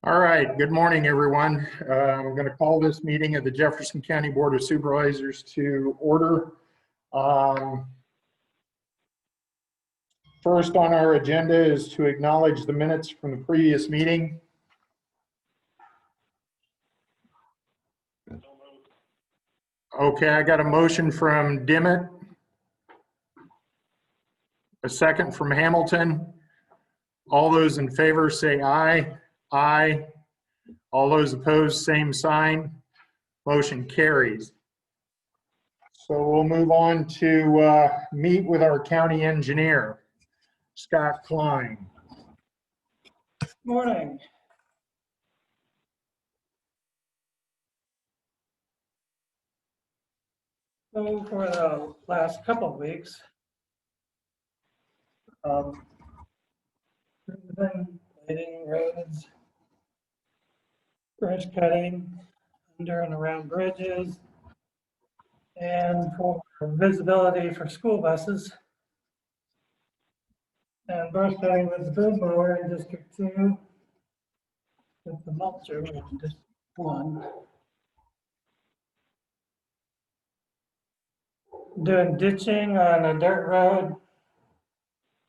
All right, good morning, everyone. I'm going to call this meeting of the Jefferson County Board of Supervisors to order. First on our agenda is to acknowledge the minutes from the previous meeting. Okay, I got a motion from Dimmitt, a second from Hamilton. All those in favor say aye. Aye. All those opposed, same sign. Motion carries. So we'll move on to meet with our county engineer, Scott Klein. Morning. So for the last couple of weeks, we've been lighting roads, bridge cutting, under and around bridges, and for visibility for school buses. And brush cutting with the boom mower in District 2, with the mulcher in District 1. Doing ditching on a dirt road,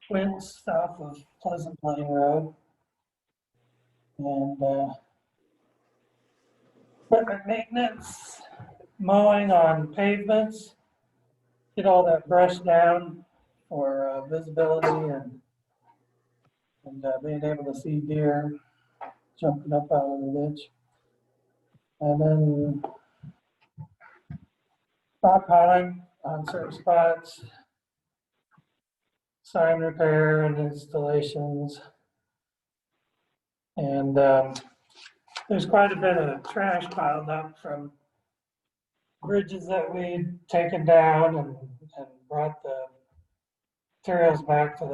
Quince, south of Pleasant Plain Road. And equipment maintenance, mowing on pavements, get all that brush down for visibility and being able to see deer jumping up out of the ditch. And then stockpiling on certain spots, sign repair and installations. And there's quite a bit of trash piled up from bridges that we'd taken down and brought the materials back to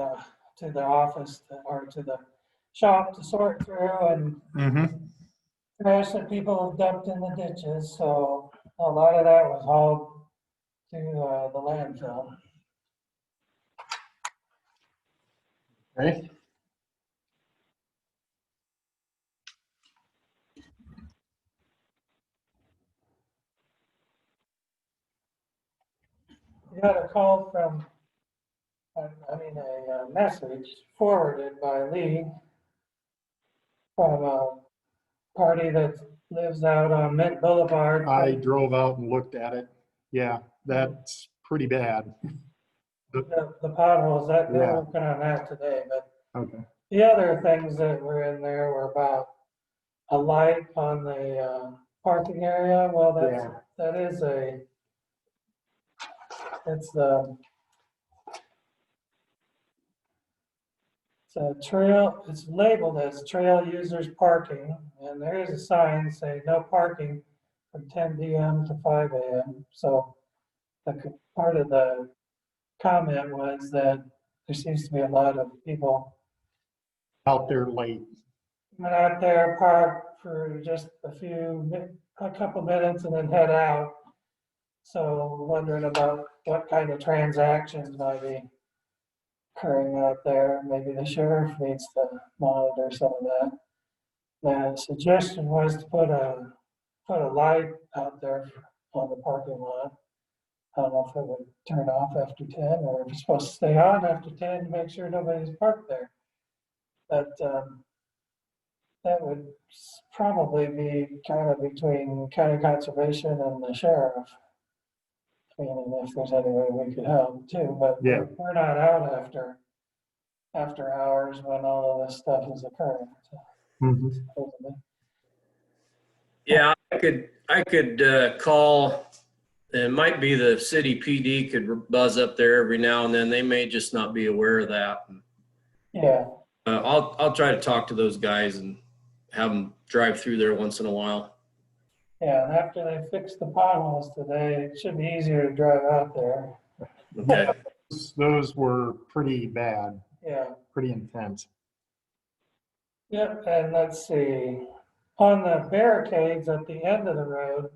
the office or to the shop to sort through, and trash that people have dumped in the ditches. So a lot of that was hauled to the landfill. Okay. We got a call from, a message forwarded by Lee from a party that lives out on Mint Boulevard. I drove out and looked at it. Yeah, that's pretty bad. The potholes, they're Yeah. working on that today, but Okay. the other things that were in there were about a light on the parking area. Well, that is it's a trail. It's labeled as trail users parking, and there is a sign saying no parking from 10 p.m. to 5 a.m. So part of the comment was that there seems to be a lot of people Out there late. went out there, park for just a couple minutes and then head out. So wondering about what kind of transactions might be occurring out there. Maybe the sheriff needs to monitor some of that. The suggestion was to put a light out there on the parking lot. I don't know if it would turn off after 10 or if it's supposed to stay on after 10 to make sure nobody's parked there. But that would probably be kind of between county conservation and the sheriff. I mean, if there's any way we could help too, but Yeah. we're not out after hours when all of this stuff is occurring. So, Yeah, I could call. It might be the city PD could buzz up there every now and then. They may just not be aware of that. yeah. I'll try to talk to those guys and have them drive through there once in a while. Yeah, and after they fix the potholes today, it should be easier to drive out there. Okay. Those were pretty bad, Yeah. pretty intense. Yep, and let's see. On the barricades at the end of the road,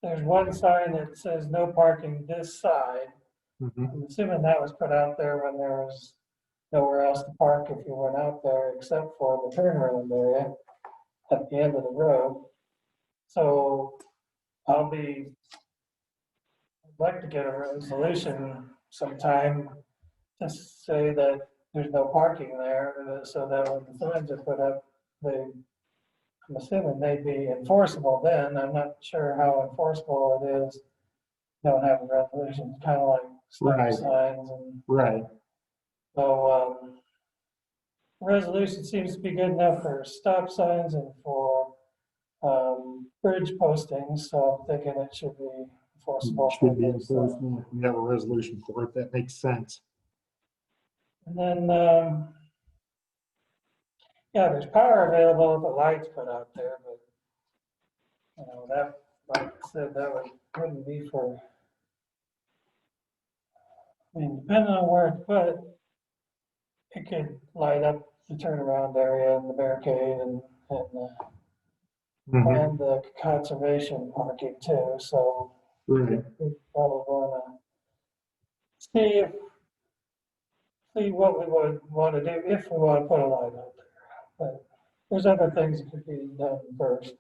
there's one sign that says no parking this side. I'm assuming that was put out there when there was nowhere else to park if you went out there except for the turnaround area. at the end of the road. So I'd like to get a resolution sometime to say that there's no parking there, so that when the signs are put up, I'm assuming they'd be enforceable then. I'm not sure how enforceable it is. Don't have a resolution, it's kind of like stop Right. signs and Right. so, resolution seems to be good enough for stop signs and for, bridge postings, so I'm thinking it should be enforceable. for Should be this, enforceable. We have a resolution for it. That makes sense. And then, yeah, there's power available if the lights put out there, but, you know, that, like I said, wouldn't be for, I mean, depending on where it's put, it could light up the turnaround area and the barricade and Mhm. and the conservation parking too, so Right. we probably wanna see what we would wanna do if we wanna put a light out there. But there's other things that could be done first.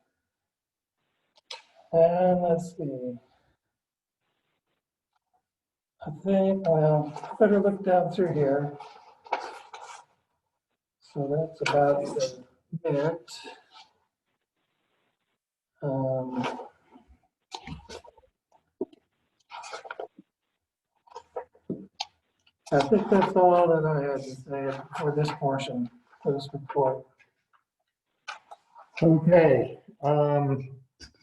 And let's see. I think, well, better look down through here. So that's about it. I think that's all that I had to say for this portion, for this report. Okay.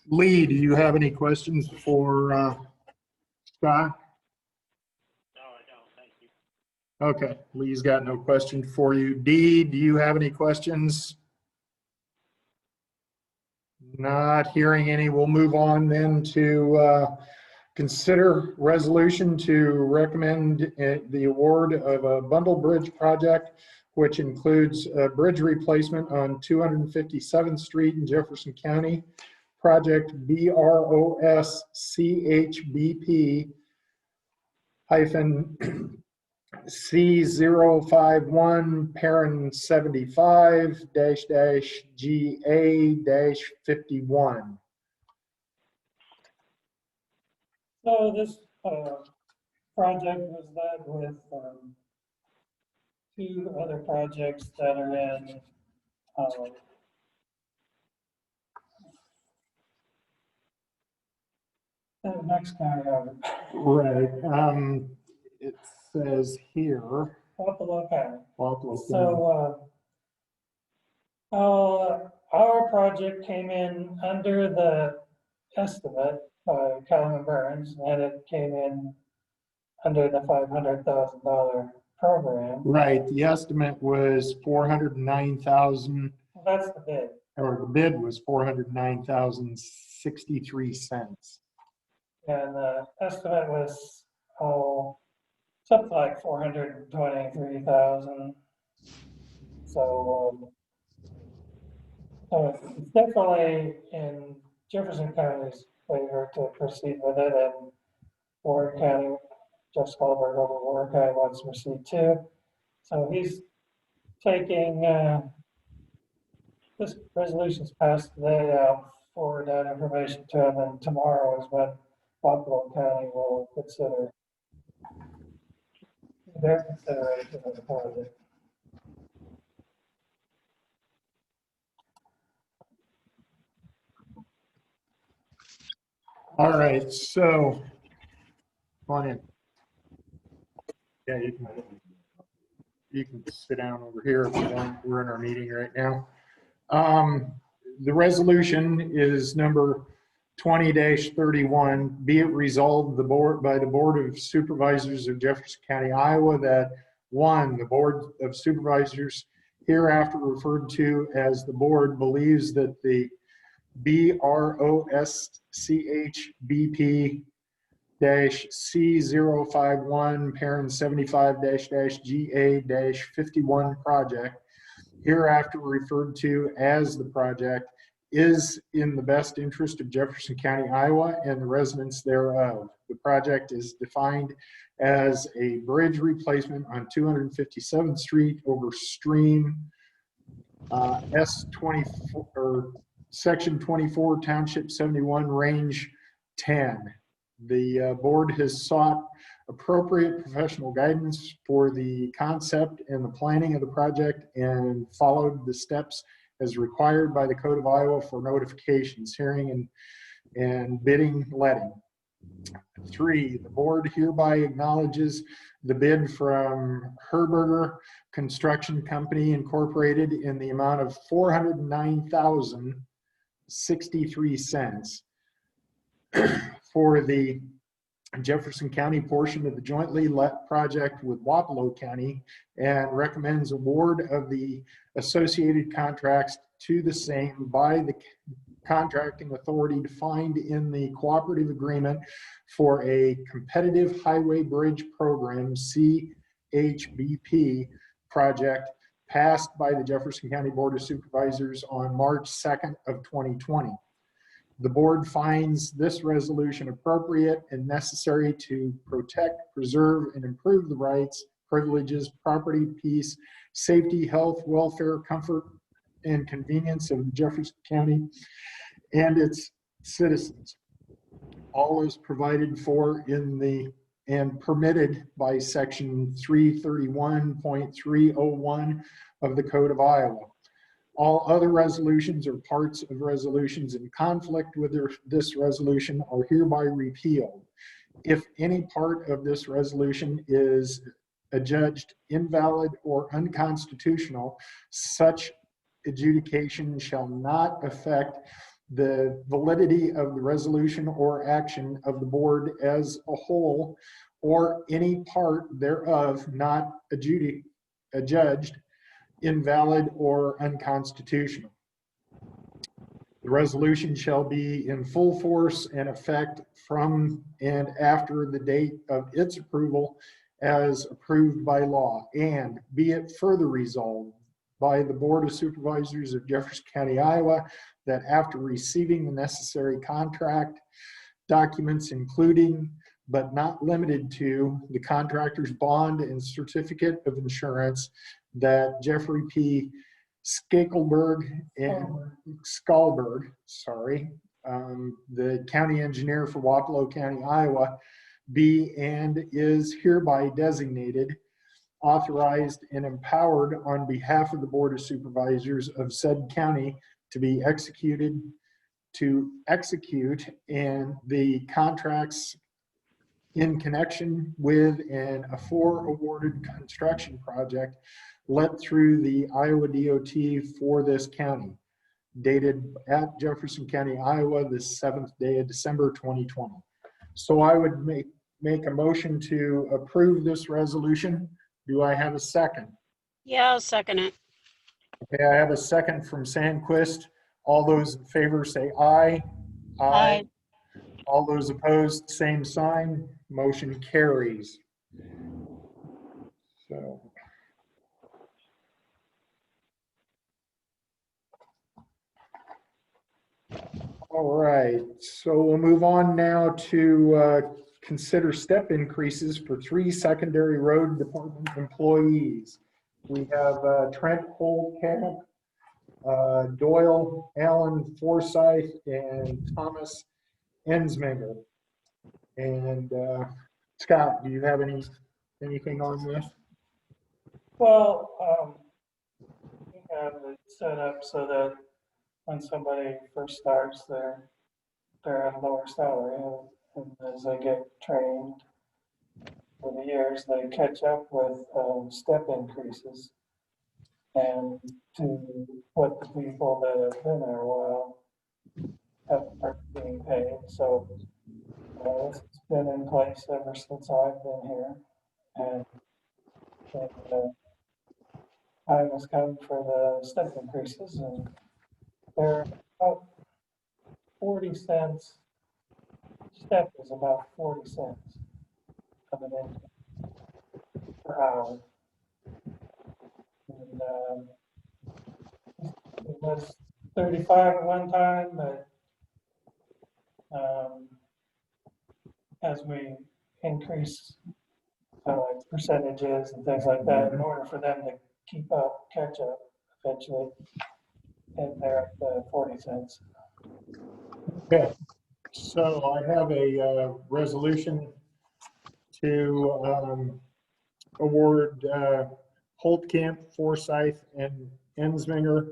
Lee, do you have any questions for Scott? No, I don't. Thank you. Okay, Lee's got no question for you. Dee, do you have any questions? Not hearing any. We'll move on then to consider resolution to recommend the award of a bundle bridge project, which includes a bridge replacement on 257th Street in Jefferson County. Project BROS CHBP hyphen C051 parent 75 GA 51. So this project was led with two other projects that are in the next county over, Right. It says here. Buffalo County. Buffalo County. So our project came in under the estimate by Calvin Burns, and it came in under the $500,000 program. Right. The estimate was 409,000, That's the bid. or the bid was 409,063 cents. And the estimate was, something like 423,000. So it's definitely in Jefferson County's favor to proceed with it, and Warren County, Jeff Skulberg over Warren County wants to proceed too. So he's taking, this resolution's passed today. I'll forward that information to him, and tomorrow is when Buffalo County will consider their consideration of the project. All right, so come on in. Yeah, you can sit down over here if you want. We're in our meeting right now. The resolution is number 20-31. Be it resolved by the Board of Supervisors of Jefferson County, Iowa, that one, the Board of Supervisors, hereafter referred to as the board, believes that the BROSCHBP C051 parent 75 GA 51 project, hereafter referred to as the project, is in the best interest of Jefferson County, Iowa, and the residents thereof. The project is defined as a bridge replacement on 257th Street over stream S24 or Section 24, Township 71, Range 10. The board has sought appropriate professional guidance for the concept and the planning of the project and followed the steps as required by the Code of Iowa for notifications, hearing, and bidding letting. 3, the board hereby acknowledges the bid from Herberger Construction Company Incorporated in the amount of $409,063 for the Jefferson County portion of the jointly let project with Wapello County and recommends award of the associated contracts to the same by the contracting authority defined in the cooperative agreement for a competitive highway bridge program CHBP project passed by the Jefferson County Board of Supervisors on March 2nd of 2020. The board finds this resolution appropriate and necessary to protect, preserve, and improve the rights, privileges, property, peace, safety, health, welfare, comfort, and convenience of Jefferson County and its citizens. All is provided for in the and permitted by section 331.301 of the Code of Iowa. All other resolutions or parts of resolutions in conflict with this resolution are hereby repealed. If any part of this resolution is adjudged invalid or unconstitutional, such adjudication shall not affect the validity of the resolution or action of the board as a whole or any part thereof not adjudged invalid or unconstitutional. The resolution shall be in full force and effect from and after the date of its approval as approved by law, and be it further resolved by the Board of Supervisors of Jefferson County, Iowa, that after receiving the necessary contract documents, including but not limited to the contractor's bond and certificate of insurance, that Jeffrey P. Skalberg, the county engineer for Wapello County, Iowa, be and is hereby designated, authorized, and empowered on behalf of the Board of Supervisors of said county to execute and the contracts in connection with an awarded construction project let through the Iowa DOT for this county, dated at Jefferson County, Iowa, the 7th day of December 2020. So I would make a motion to approve this resolution. Do I have a second? Yeah, I'll second it. Okay, I have a second from Sandquist. All those in favor say aye. Aye. All those opposed, same sign. Motion carries. So. All right, so we'll move on now to consider step increases for 3 secondary road department employees. We have Trent Holtkamp, Doyle Allen Forsyth, and Thomas Ensminger. And Scott, do you have anything on this? Well, we have it set up so that when somebody first starts, they're at a lower salary, and as they get trained over the years, they catch up with step increases, and to what the people that have been there a while are being paid. So it's been in place ever since I've been here, and time has come for the step increases, and they're about 40 cents. Step is about 40 cents coming in per hour. And it was 35 at one time, but as we increase percentages and things like that, in order for them to catch up eventually in there at the 40 cents. Okay, so I have a resolution to award Holtkamp, Forsyth, and Ensminger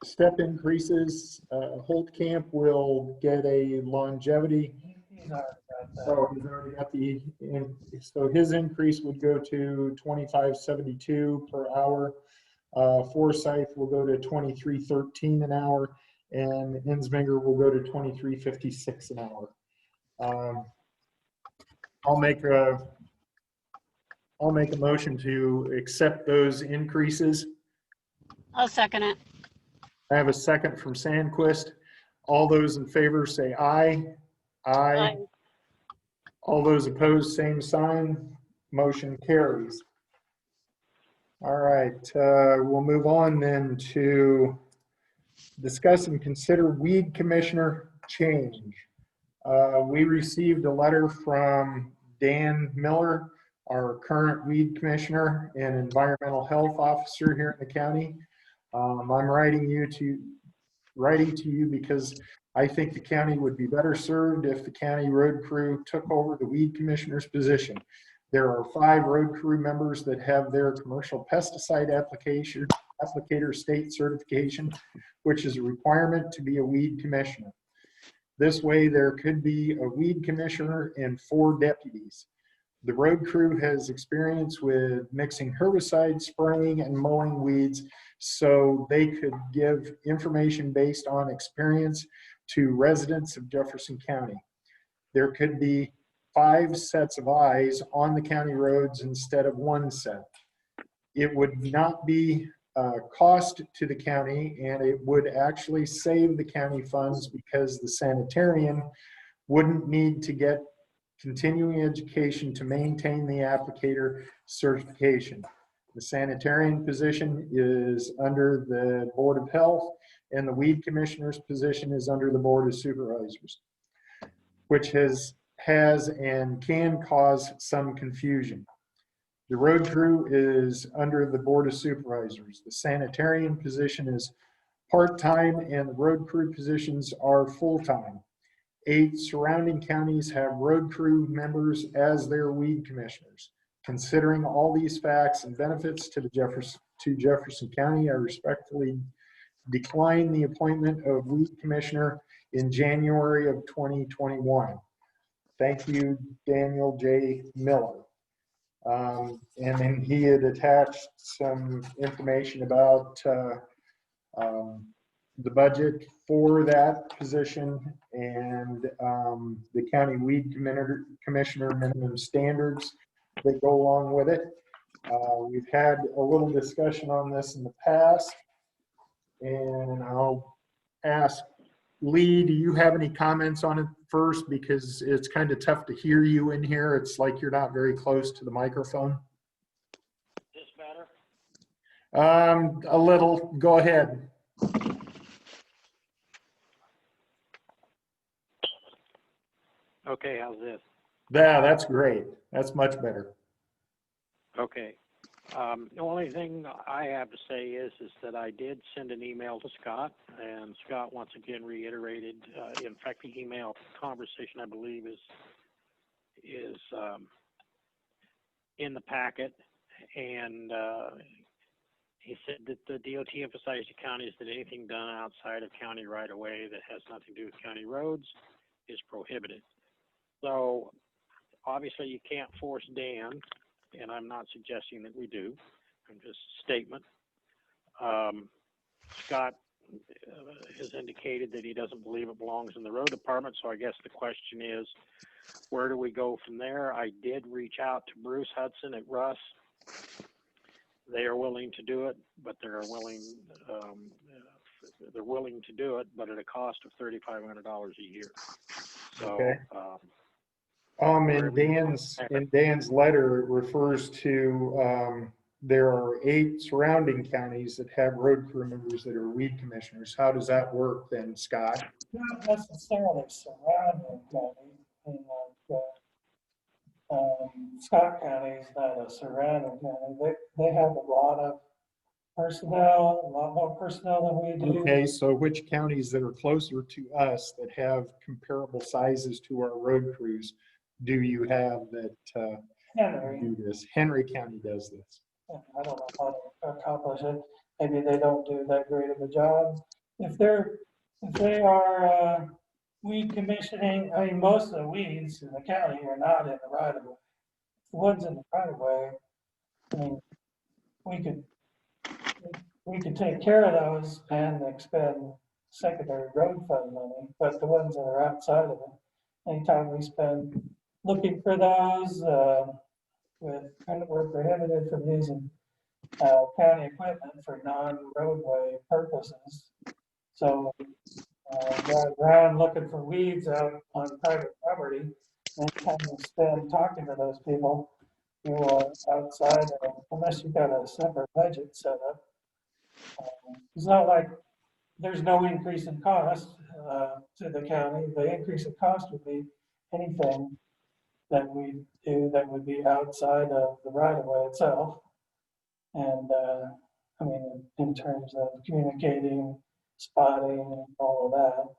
step increases. Holtkamp will get a longevity. He's already got that. So he's already got so his increase would go to $25.72 per hour. Forsyth will go to $23.13 an hour, and Ensminger will go to $23.56 an hour. I'll make a motion to accept those increases. I'll second it. I have a second from Sandquist. All those in favor say aye. Aye. All those opposed, same sign. Motion carries. All right, we'll move on then to discuss and consider weed commissioner change. We received a letter from Dan Miller, our current weed commissioner and environmental health officer here in the county. I'm writing to you because I think the county would be better served if the county road crew took over the weed commissioner's position. There are 5 road crew members that have their commercial pesticide applicator state certification, which is a requirement to be a weed commissioner. This way, there could be a weed commissioner and 4 deputies. The road crew has experience with mixing herbicide, spraying, and mowing weeds, so they could give information based on experience to residents of Jefferson County. There could be 5 sets of eyes on the county roads instead of 1 set. It would not be cost to the county, and it would actually save the county funds because the sanitarian wouldn't need to get continuing education to maintain the applicator certification. The sanitarian position is under the Board of Health, and the weed commissioner's position is under the Board of Supervisors, which has and can cause some confusion. The road crew is under the Board of Supervisors. The sanitarian position is part-time, and the road crew positions are full-time. 8 surrounding counties have road crew members as their weed commissioners. Considering all these facts and benefits to Jefferson County, I respectfully decline the appointment of weed commissioner in January of 2021. Thank you, Daniel J. Miller. And then he had attached some information about the budget for that position and the county weed commissioner minimum standards that go along with it. We've had a little discussion on this in the past, and I'll ask Lee, do you have any comments on it first? Because it's kind of tough to hear you in here. It's like you're not very close to the microphone. This better? A little. Go ahead. Okay, how's this? Yeah, that's great. That's much better. Okay. The only thing I have to say is that I did send an email to Scott, and Scott once again reiterated. In fact, the email conversation I believe is in the packet, and he said that the DOT emphasized to counties that anything done outside of county right of way that has nothing to do with county roads is prohibited. So obviously you can't force Dan, and I'm not suggesting that we do. I'm just a statement. Scott has indicated that he doesn't believe it belongs in the road department, so I guess the question is, where do we go from there? I did reach out to Bruce Hudson at Russ. They are willing to do it, but they're willing to do it, but at a cost of $3,500 a year. So, Okay. In Dan's letter, it refers to there are 8 surrounding counties that have road crew members that are weed commissioners. How does that work then, Scott? Not necessarily surrounding counties. Scott County is not a surrounding county. They have a lot of personnel, a lot more personnel than we do. Okay, so which counties that are closer to us that have comparable sizes to our road crews do you have that Henry, do this? Henry County does this. I don't know how to accomplish it. Maybe they don't do that great of a job. If they are weed commissioning, I mean, most of the weeds in the county are not in the right of way. The ones in the right of way, I mean, we could take care of those and expend secondary road fund money, but the ones that are outside of it, anytime we spend looking for those, we're prohibited from using county equipment for non-roadway purposes. So, drive around looking for weeds out on private property, and time you spend talking to those people, you are outside of, unless you've got a separate budget set up. It's not like there's no increase in cost to the county. The increase in cost would be anything that we do that would be outside of the right of way itself. And I mean, in terms of communicating, spotting, and all of that.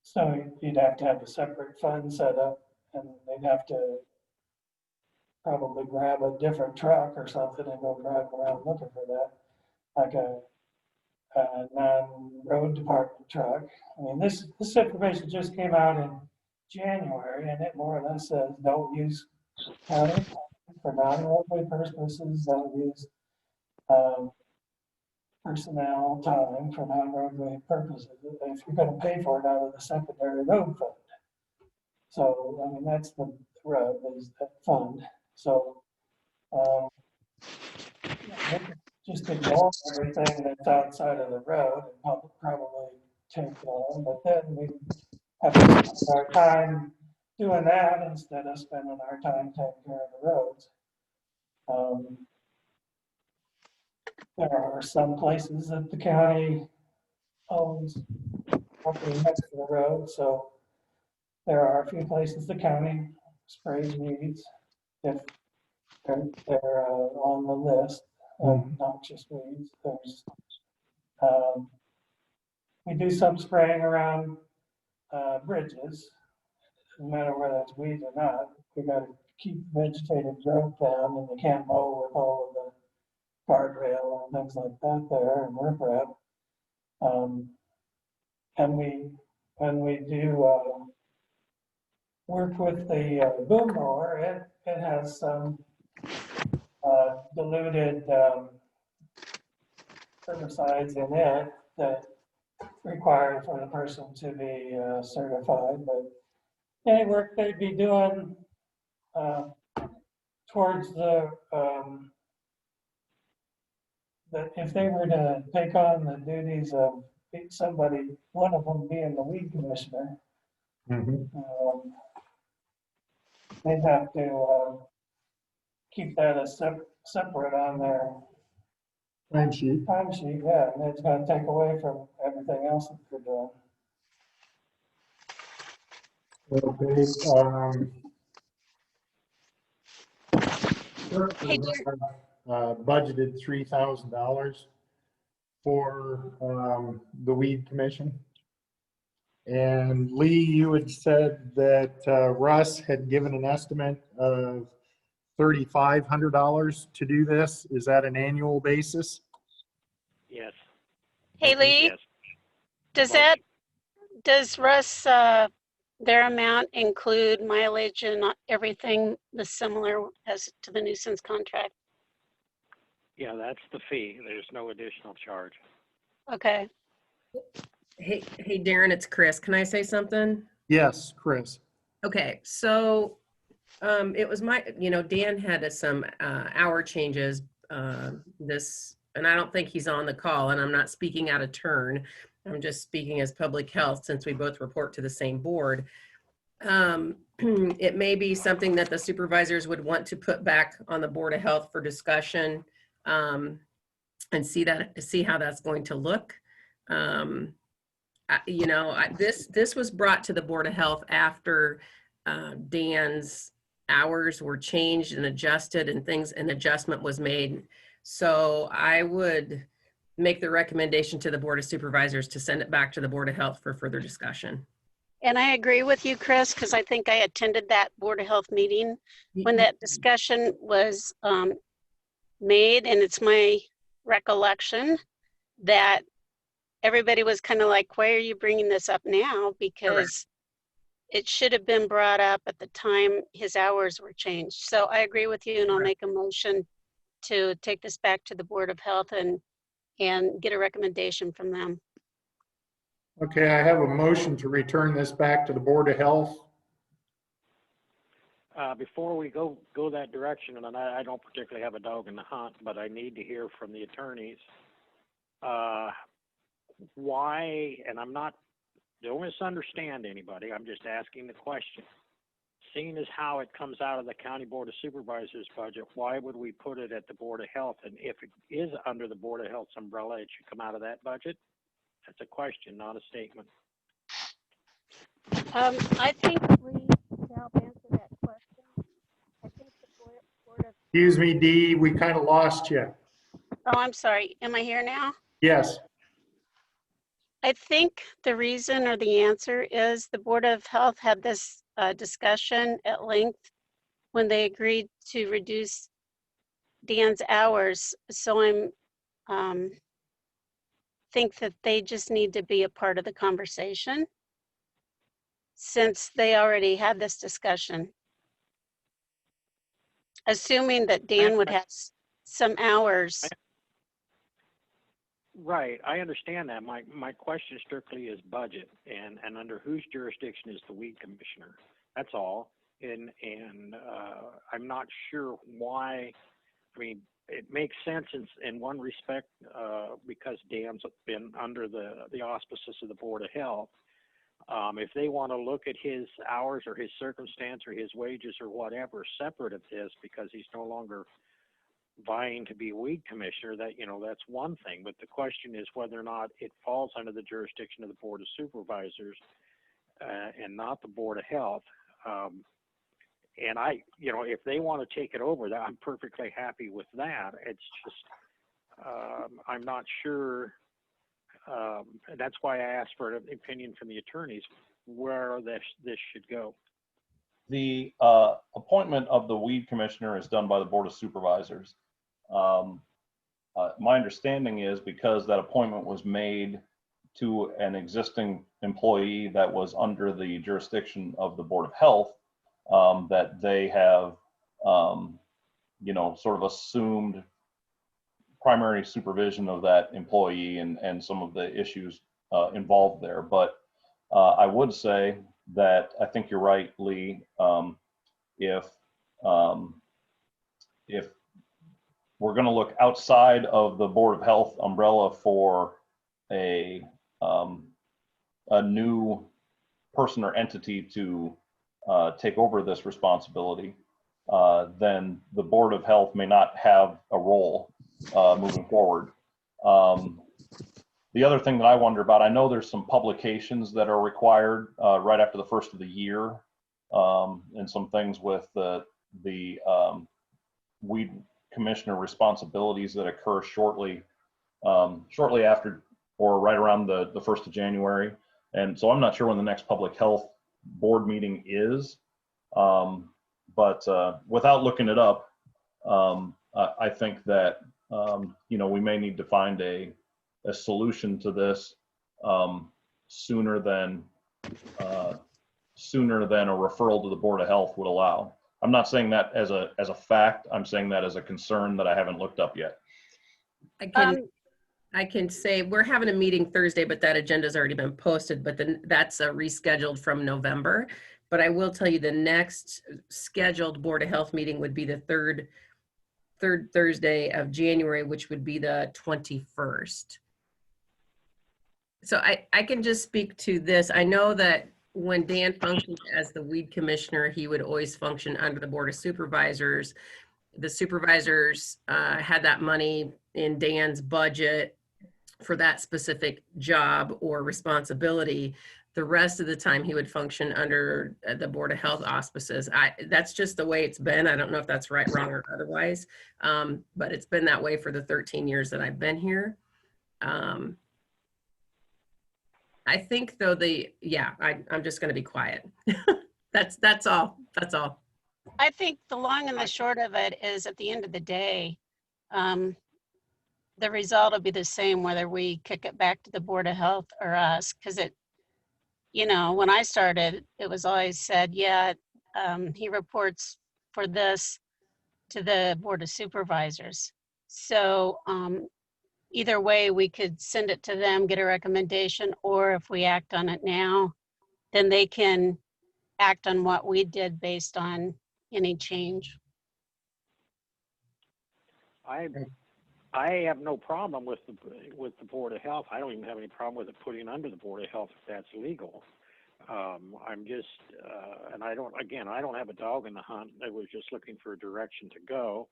So you'd have to have a separate fund set up, and they'd have to probably grab a different truck or something and go drive around looking for that, like a non-road department truck. I mean, this information just came out in January, and it more or less says don't use county for non-roadway purposes, don't use personnel time for non-roadway purposes if you're going to pay for it out of the secondary road fund. So, I mean, that's the road, is that fund. So, just ignore everything that's outside of the road and probably take it on, but then we have to spend our time doing that instead of spending our time taking care of the roads. There are some places that the county owns property next to the road, so there are a few places the county sprays weeds if they're on the list of noxious weeds. There's we do some spraying around bridges, no matter whether it's weeds or not. We got to keep vegetative growth down, and they can't mow with all of the guardrail and things like that there, and riprap. And when we do work with the boom mower, it has some diluted herbicides in it that require for the person to be certified. But any work they'd be doing towards that if they were to take on the duties of somebody, one of them being the weed commissioner, they'd have to keep that as separate on their Time sheet. Yeah, and it's going to take away from everything else that they're doing. Okay. Hey, dear. Budgeted $3,000 for the weed commission. And Lee, you had said that Russ had given an estimate of $3,500 to do this. Is that an annual basis? Yes. Hey, Lee, Yes. does Russ, their amount include mileage and everything the similar as to the nuisance contract? Yeah, that's the fee. There's no additional charge. Okay. Hey, Darren, it's Chris. Can I say something? Yes, Chris. Okay, so it was Dan had some hour changes and I don't think he's on the call, and I'm not speaking out of turn. I'm just speaking as public health since we both report to the same board. It may be something that the supervisors would want to put back on the Board of Health for discussion and see how that's going to look. This was brought to the Board of Health after Dan's hours were changed and adjusted and an adjustment was made. So I would make the recommendation to the Board of Supervisors to send it back to the Board of Health for further discussion. And I agree with you, Chris, because I think I attended that Board of Health meeting when that discussion was made, and it's my recollection that everybody was kind of like, why are you bringing this up now? Because it should have been brought up at the time his hours were changed. So I agree with you, and I'll make a motion to take this back to the Board of Health and get a recommendation from them. Okay, I have a motion to return this back to the Board of Health. Before we go that direction, and I don't particularly have a dog in the hunt, but I need to hear from the attorneys. Why, and don't misunderstand anybody, I'm just asking the question. Seeing as how it comes out of the County Board of Supervisors budget, why would we put it at the Board of Health? And if it is under the Board of Health's umbrella, it should come out of that budget? That's a question, not a statement. I think to help answer that question, I think the Board of, Excuse me, Dee, we kind of lost you. oh, I'm sorry. Am I here now? Yes. I think the reason or the answer is the Board of Health had this discussion at length when they agreed to reduce Dan's hours. So I'm think that they just need to be a part of the conversation since they already had this discussion. Assuming that Dan would have some hours. Right, I understand that. My question strictly is budget and under whose jurisdiction is the weed commissioner? That's all. And I'm not sure why. I mean, it makes sense in one respect because Dan's been under the auspices of the Board of Health. If they want to look at his hours or his circumstance or his wages or whatever separate of this because he's no longer vying to be weed commissioner, that's one thing. But the question is whether or not it falls under the jurisdiction of the Board of Supervisors and not the Board of Health. And if they want to take it over, that I'm perfectly happy with that. It's just, I'm not sure. That's why I asked for an opinion from the attorneys where this should go. The appointment of the weed commissioner is done by the Board of Supervisors. My understanding is because that appointment was made to an existing employee that was under the jurisdiction of the Board of Health, that they have, sort of assumed primary supervision of that employee and some of the issues involved there. But I would say that I think you're right, Lee. If we're going to look outside of the Board of Health umbrella for a new person or entity to take over this responsibility, then the Board of Health may not have a role moving forward. The other thing that I wonder about, I know there's some publications that are required right after the first of the year, and some things with the weed commissioner responsibilities that occur shortly after or right around the 1st of January. And so I'm not sure when the next public health board meeting is, but without looking it up, I think that we may need to find a solution to this sooner than a referral to the Board of Health would allow. I'm not saying that as a fact. I'm saying that as a concern that I haven't looked up yet. I can say we're having a meeting Thursday, but that agenda's already been posted, but then that's rescheduled from November. But I will tell you the next scheduled Board of Health meeting would be the third Thursday of January, which would be the 21st. So I can just speak to this. I know that when Dan functioned as the weed commissioner, he would always function under the Board of Supervisors. The supervisors had that money in Dan's budget for that specific job or responsibility. the rest of the time he would function under the Board of Health auspices. That's just the way it's been. I don't know if that's right, wrong, or otherwise, but it's been that way for the 13 years that I've been here. I think though I'm just going to be quiet. That's all. That's all. I think the long and the short of it is, at the end of the day, the result will be the same whether we kick it back to the Board of Health or us, because when I started, it was always said, he reports for this to the Board of Supervisors. So either way, we could send it to them, get a recommendation, or if we act on it now, then they can act on what we did based on any change. I have no problem with the Board of Health. I don't even have any problem with it putting under the Board of Health if that's legal. I'm just, and I don't have a dog in the hunt. I was just looking for a direction to go.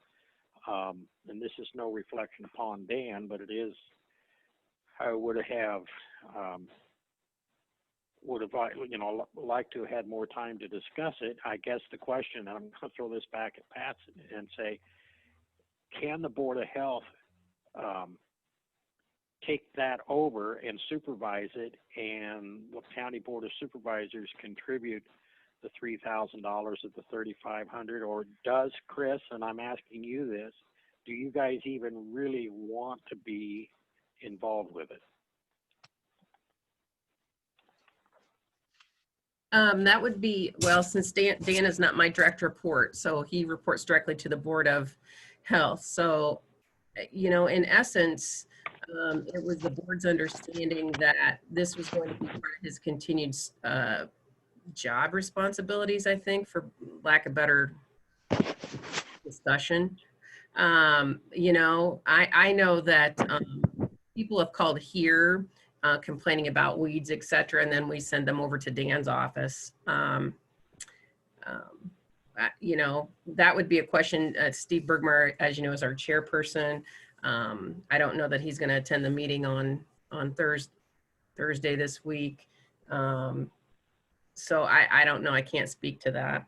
And this is no reflection upon Dan, but it is, I would have liked to have had more time to discuss it. I guess the question, and I'm going to throw this back at Pat and say, can the Board of Health take that over and supervise it, and the County Board of Supervisors contribute the $3,000 of the $3,500, or does Chris, and I'm asking you this, do you guys even really want to be involved with it? That would be, well, since Dan is not my direct report, so he reports directly to the Board of Health. So, in essence, it was the board's understanding that this was going to be part of his continued job responsibilities, I think, for lack of better discussion. I know that people have called here complaining about weeds, et cetera, and then we send them over to Dan's office. That would be a question. Steve Bergmar, as you know, is our chairperson. I don't know that he's going to attend the meeting on Thursday this week. So I don't know. I can't speak to that.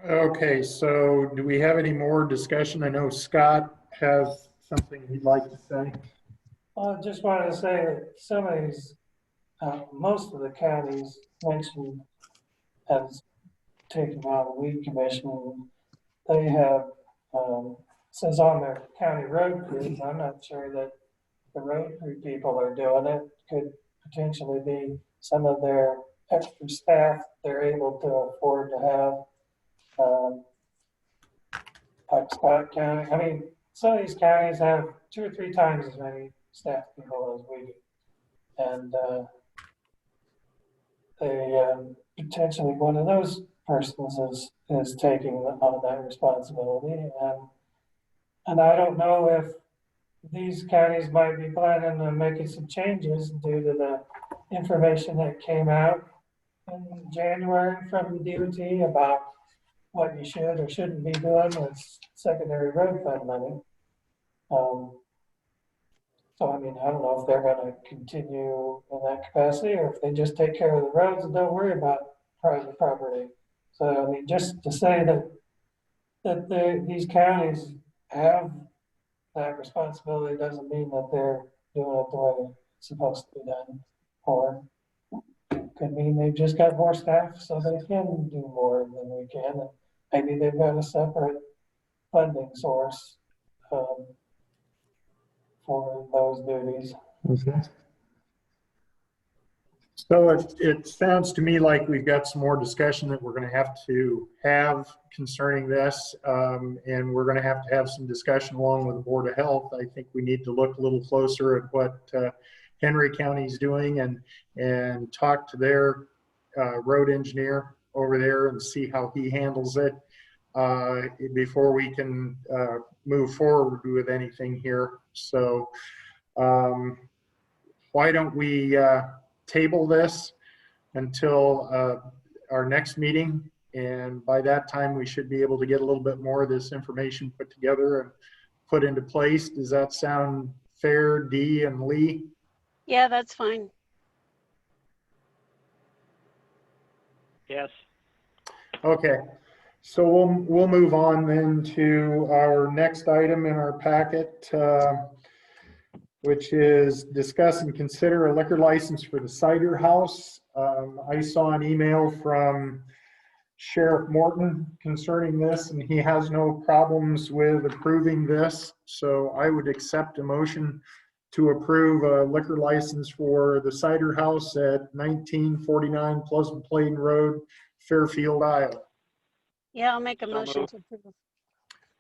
Okay, so do we have any more discussion? I know Scott has something he'd like to say. Well, I just wanted to say that some of these, most of the counties mentioned has taken out a weed commission. They have, says on their county road crews, I'm not sure that the road crew people are doing it. Could potentially be some of their extra staff they're able to afford to have. Like Scott County, I mean, some of these counties have 2 or 3 times as many staff people as we do. And potentially one of those persons is taking on that responsibility. And I don't know if these counties might be planning on making some changes due to the information that came out in January from the DOT about what you should or shouldn't be doing with secondary road fund money. So, I mean, I don't know if they're going to continue in that capacity or if they just take care of the roads and don't worry about private property. So, I mean, just to say that these counties have that responsibility doesn't mean that they're doing it the way it's supposed to be done. Or could mean they've just got more staff so they can do more than we can. And maybe they've got a separate funding source for those duties. Okay. So it sounds to me like we've got some more discussion that we're going to have concerning this, and we're going to have some discussion along with the Board of Health. I think we need to look a little closer at what Henry County is doing and talk to their road engineer over there and see how he handles it before we can move forward with anything here. So why don't we table this until our next meeting, and by that time we should be able to get a little bit more of this information put together and put into place. Does that sound Fair, D, and Lee? Yeah, that's fine. Yes. Okay, so we'll move on then to our next item in our packet, which is discuss and consider a liquor license for the cider house. I saw an email from Sheriff Morton concerning this, and he has no problems with approving this. So I would accept a motion to approve a liquor license for the cider house at 1949 Pleasant Plain Road, Fairfield, Iowa. Yeah, I'll make a So motion moved. to approve.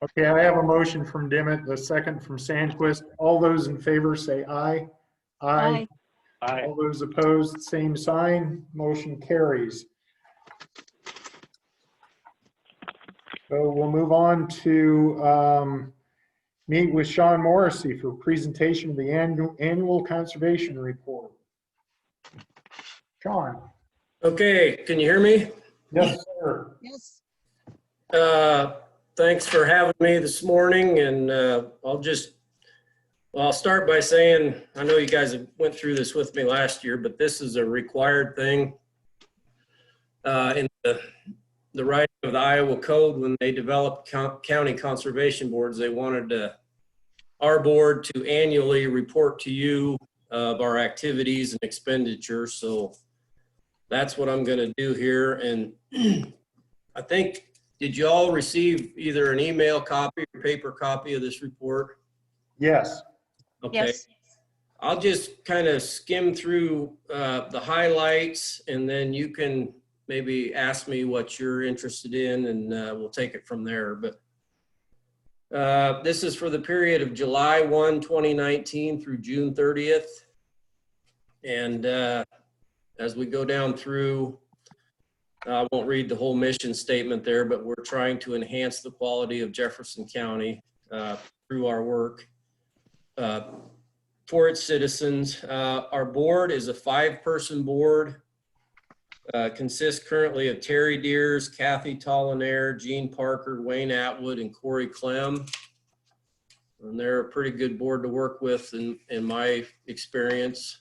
Okay, I have a motion from Dimmitt, a second from Sandquist. All those in favor say aye. Aye. Aye. All those opposed, same sign. Motion carries. So we'll move on to meet with Sean Morrissey for presentation of the annual conservation report. Sean? Okay, can you hear me? Yes, sir. Yes. Thanks for having me this morning, and I'll start by saying, I know you guys went through this with me last year, but this is a required thing in the writing of the Iowa Code. When they developed county conservation boards, they wanted our board to annually report to you of our activities and expenditures. So that's what I'm going to do here. And I think, did you all receive either an email copy or paper copy of this report? Yes. Okay. Yes. I'll just kind of skim through the highlights, and then you can maybe ask me what you're interested in, and we'll take it from there. But this is for the period of July 1, 2019 through June 30th. And as we go down through, I won't read the whole mission statement there, but we're trying to enhance the quality of Jefferson County through our work for its citizens. Our board is a 5-person board. Consists currently of Terry Deers, Kathy Tollinaire, Gene Parker, Wayne Atwood, and Corey Clem. And they're a pretty good board to work with in my experience.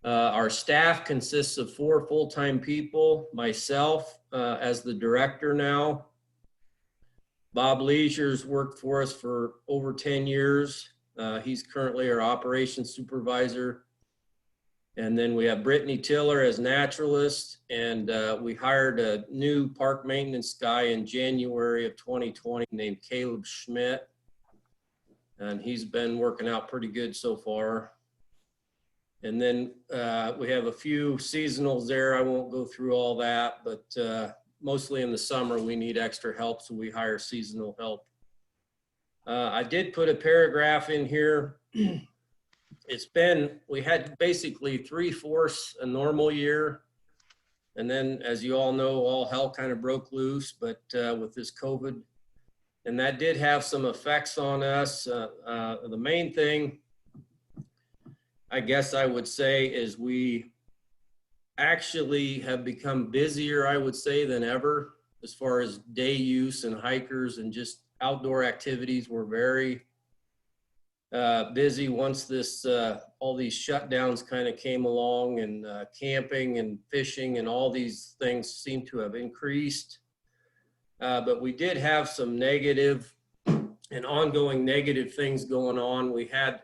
Our staff consists of 4 full-time people, myself as the director now. Bob Leisure's worked for us for over 10 years. He's currently our operations supervisor. And then we have Brittany Tiller as naturalist, and we hired a new park maintenance guy in January of 2020 named Caleb Schmidt. And he's been working out pretty good so far. And then we have a few seasonals there. I won't go through all that, but mostly in the summer we need extra help, so we hire seasonal help. I did put a paragraph in here. We had basically 3/4 a normal year. And then, as you all know, all hell kind of broke loose, but with this COVID, and that did have some effects on us. The main thing, I guess I would say, is we actually have become busier, I would say, than ever as far as day use and hikers and just outdoor activities. We're very busy once this all these shutdowns kind of came along, and camping and fishing and all these things seem to have increased. But we did have some negative and ongoing negative things going on. We had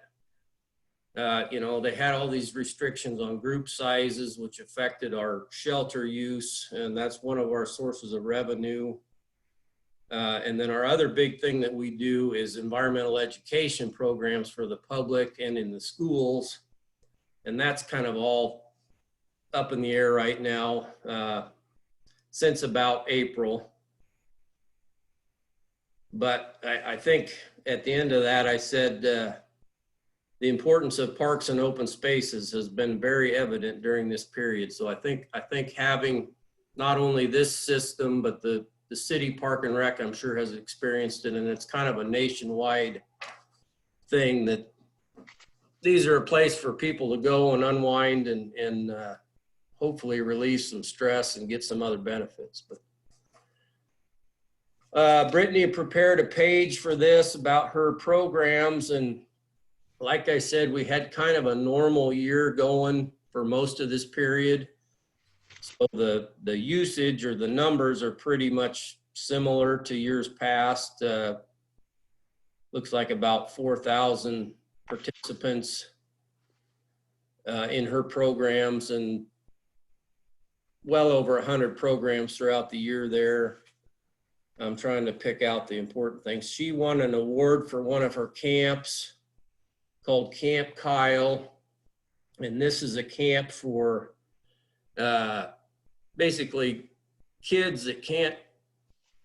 they had all these restrictions on group sizes, which affected our shelter use, and that's one of our sources of revenue. And then our other big thing that we do is environmental education programs for the public and in the schools. And that's kind of all up in the air right now since about April. But I think at the end of that, I said the importance of parks and open spaces has been very evident during this period. So I think having not only this system, but the city park and rec, I'm sure, has experienced it, and it's kind of a nationwide thing that these are a place for people to go and unwind and hopefully release some stress and get some other benefits. But Brittany prepared a page for this about her programs, and like I said, we had kind of a normal year going for most of this period. So the usage or the numbers are pretty much similar to years past. Looks like about 4,000 participants in her programs, and well over 100 programs throughout the year there. I'm trying to pick out the important things. She won an award for one of her camps called Camp Kyle. And this is a camp for basically kids that can't,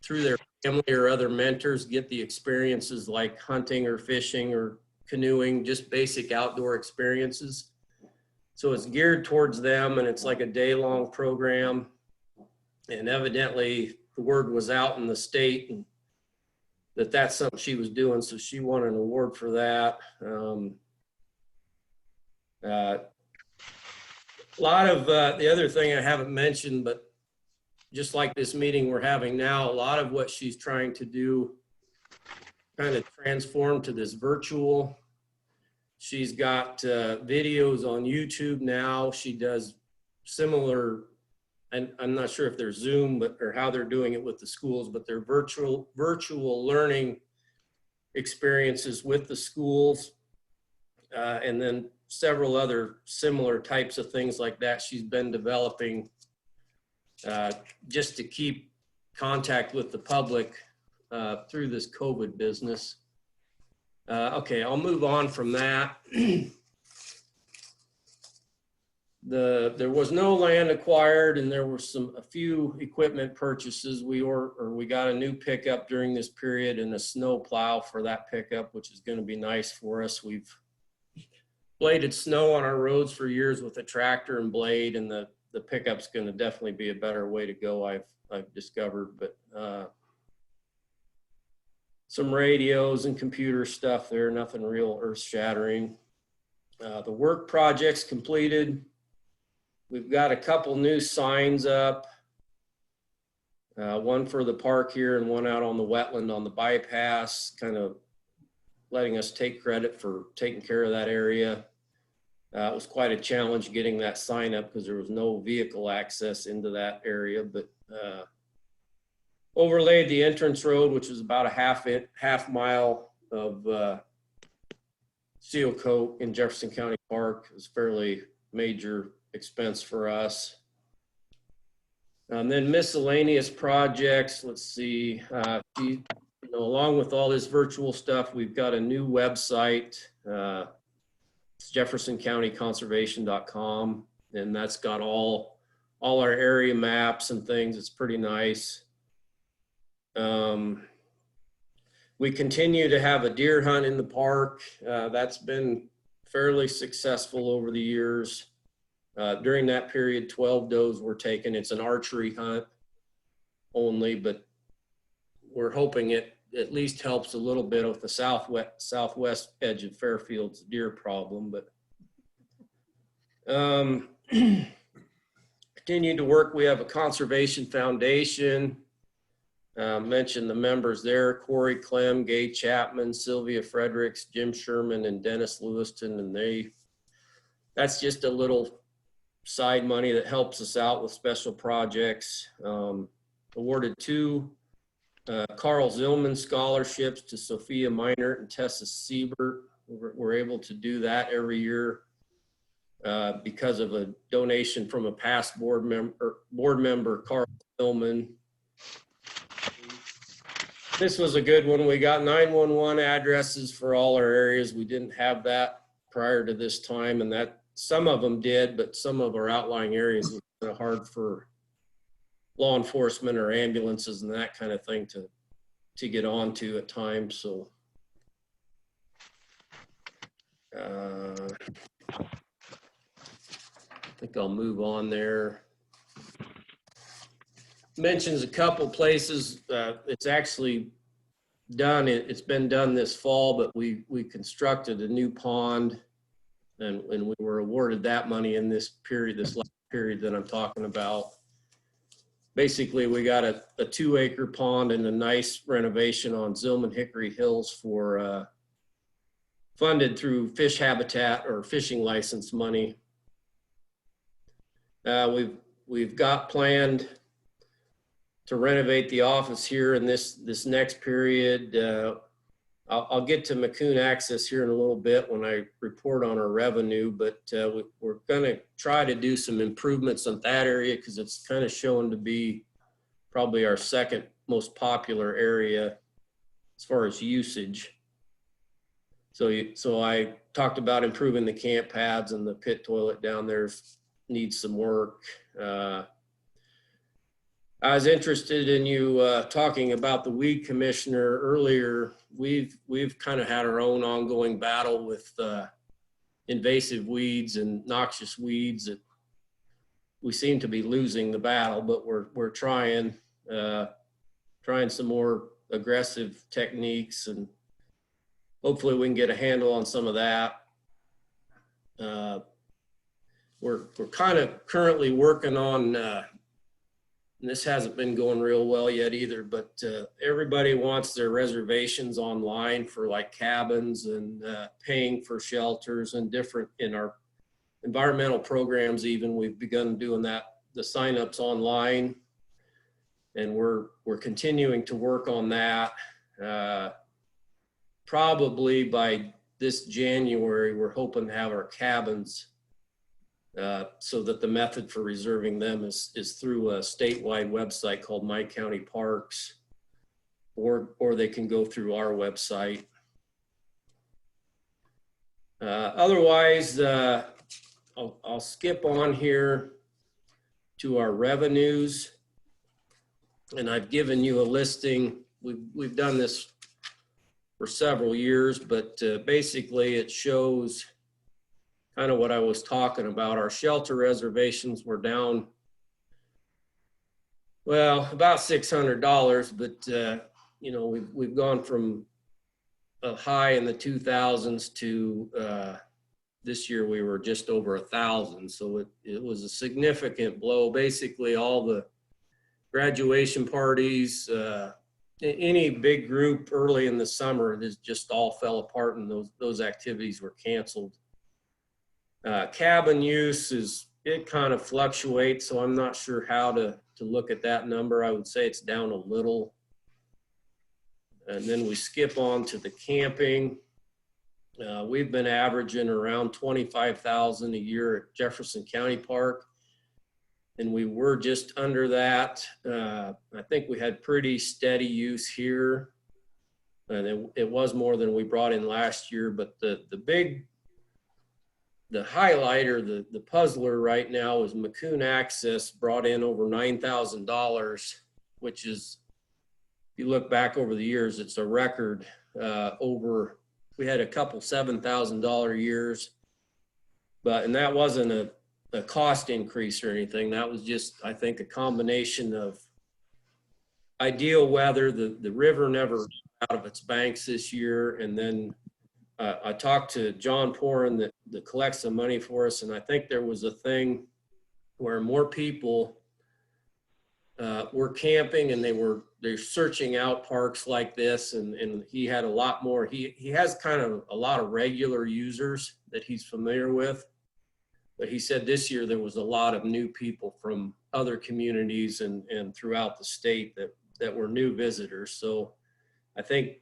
through their family or other mentors, get the experiences like hunting or fishing or canoeing, just basic outdoor experiences. So it's geared towards them, and it's like a day-long program. And evidently the word was out in the state and that's something she was doing. So she won an award for that. A lot of the other thing I haven't mentioned, but just like this meeting we're having now, a lot of what she's trying to do kind of transform to this virtual. She's got videos on YouTube now. She does similar, and I'm not sure if they're Zoom, or how they're doing it with the schools, but they're virtual learning experiences with the schools, and then several other similar types of things like that she's been developing just to keep contact with the public through this COVID business. Okay, I'll move on from that. There was no land acquired, and there were a few equipment purchases. We got a new pickup during this period and a snow plow for that pickup, which is going to be nice for us. We've bladed snow on our roads for years with a tractor and blade, and the pickup's going to definitely be a better way to go, I've discovered. But some radios and computer stuff there, nothing real earth-shattering. The work project's completed. We've got a couple new signs up, one for the park here and one out on the wetland on the bypass, kind of letting us take credit for taking care of that area. It was quite a challenge getting that sign up because there was no vehicle access into that area, but overlaid the entrance road, which was about a half mile of seal coat in Jefferson County Park. It was fairly major expense for us. And then miscellaneous projects, let's see, along with all this virtual stuff, we've got a new website. It's jeffersoncountyconservation.com, and that's got all our area maps and things. It's pretty nice. We continue to have a deer hunt in the park. That's been fairly successful over the years. During that period, 12 does were taken. It's an archery hunt only, but we're hoping it at least helps a little bit with the southwest edge of Fairfield's deer problem. But continue to work. We have a conservation foundation. Mentioned the members there: Corey Clem, Gay Chapman, Sylvia Fredericks, Jim Sherman, and Dennis Lewiston. And that's just a little side money that helps us out with special projects. Awarded 2 Carl Zillman scholarships to Sophia Minert and Tessa Siebert. We're able to do that every year because of a donation from a past board member, Carl Zillman. This was a good one. We got 911 addresses for all our areas. We didn't have that prior to this time, and that some of them did, but some of our outlying areas was kind of hard for law enforcement or ambulances and that kind of thing to get onto at times. So I think I'll move on there. Mentions a couple places. It's actually done. It's been done this fall, but we constructed a new pond, and we were awarded that money in this period, this last period that I'm talking about. Basically, we got a 2-acre pond and a nice renovation on Zillman Hickory Hills for funded through fish habitat or fishing license money. We've got planned to renovate the office here in this next period. I'll get to McCoon Access here in a little bit when I report on our revenue, but we're going to try to do some improvements on that area because it's kind of shown to be probably our second most popular area as far as usage. So I talked about improving the camp pads, and the pit toilet down there needs some work. I was interested in you talking about the weed commissioner earlier. We've kind of had our own ongoing battle with invasive weeds and noxious weeds. That we seem to be losing the battle, but we're trying some more aggressive techniques, and hopefully we can get a handle on some of that. We're kind of currently working on. And this hasn't been going real well yet either, but everybody wants their reservations online for like cabins and paying for shelters and different in our environmental programs. Even we've begun doing that, the signups online, and we're continuing to work on that. Probably by this January, we're hoping to have our cabins so that the method for reserving them is through a statewide website called My County Parks, or they can go through our website. Otherwise, I'll skip on here to our revenues, and I've given you a listing. We've done this for several years, but basically it shows kind of what I was talking about. Our shelter reservations were down, well, about $600, but you know, we've gone from a high in the 2000s to this year we were just over 1,000. So it was a significant blow. Basically all the graduation parties, any big group early in the summer, this just all fell apart, and those activities were canceled. Cabin use it kind of fluctuates, so I'm not sure how to look at that number. I would say it's down a little. And then we skip on to the camping. We've been averaging around $25,000 a year at Jefferson County Park, and we were just under that. I think we had pretty steady use here, and it was more than we brought in last year, but the highlighter, the puzzler right now is McCoon Access brought in over $9,000, which is, if you look back over the years, it's a record. We had a couple $7,000 years, and that wasn't a cost increase or anything. That was just, I think, a combination of ideal weather. The river never out of its banks this year, and then I talked to John Porin that collects some money for us, and I think there was a thing where more people were camping, and they're searching out parks like this, and he had a lot more. He has kind of a lot of regular users that he's familiar with, but he said this year there was a lot of new people from other communities and throughout the state that were new visitors. So I think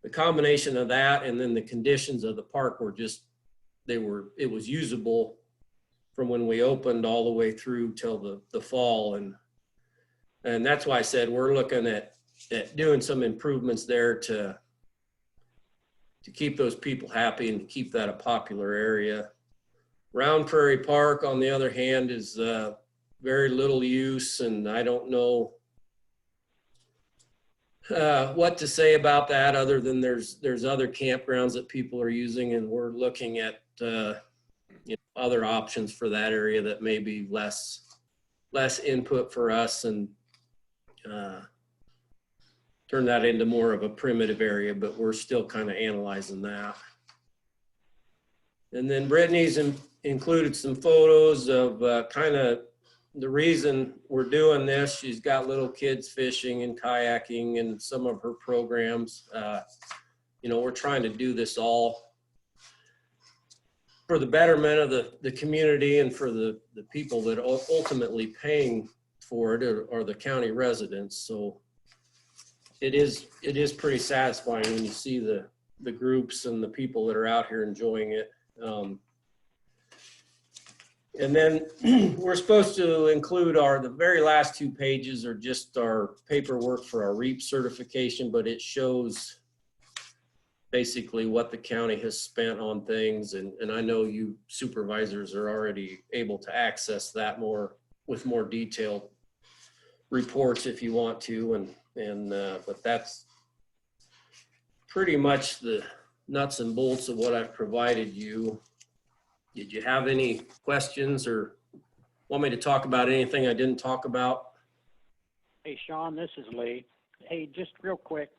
the combination of that and then the conditions of the park were just, it was usable from when we opened all the way through till the fall. And that's why I said we're looking at doing some improvements there to keep those people happy and to keep that a popular area. Round Prairie Park, on the other hand, is very little use, and I don't know what to say about that other than there's other campgrounds that people are using, and we're looking at other options for that area that may be less input for us, and turn that into more of a primitive area, but we're still kind of analyzing that. And then Brittany's included some photos of kind of the reason we're doing this. She's got little kids fishing and kayaking and some of her programs. We're trying to do this all for the betterment of the community and for the people that are ultimately paying for it are the county residents. So it is pretty satisfying when you see the groups and the people that are out here enjoying it. And then we're supposed to include the very last 2 pages are just our paperwork for our REAP certification, but it shows basically what the county has spent on things. And I know you supervisors are already able to access that with more detailed reports if you want to. But that's pretty much the nuts and bolts of what I've provided you. Did you have any questions or want me to talk about anything I didn't talk about? Hey, Sean, this is Lee. Hey, just real quick,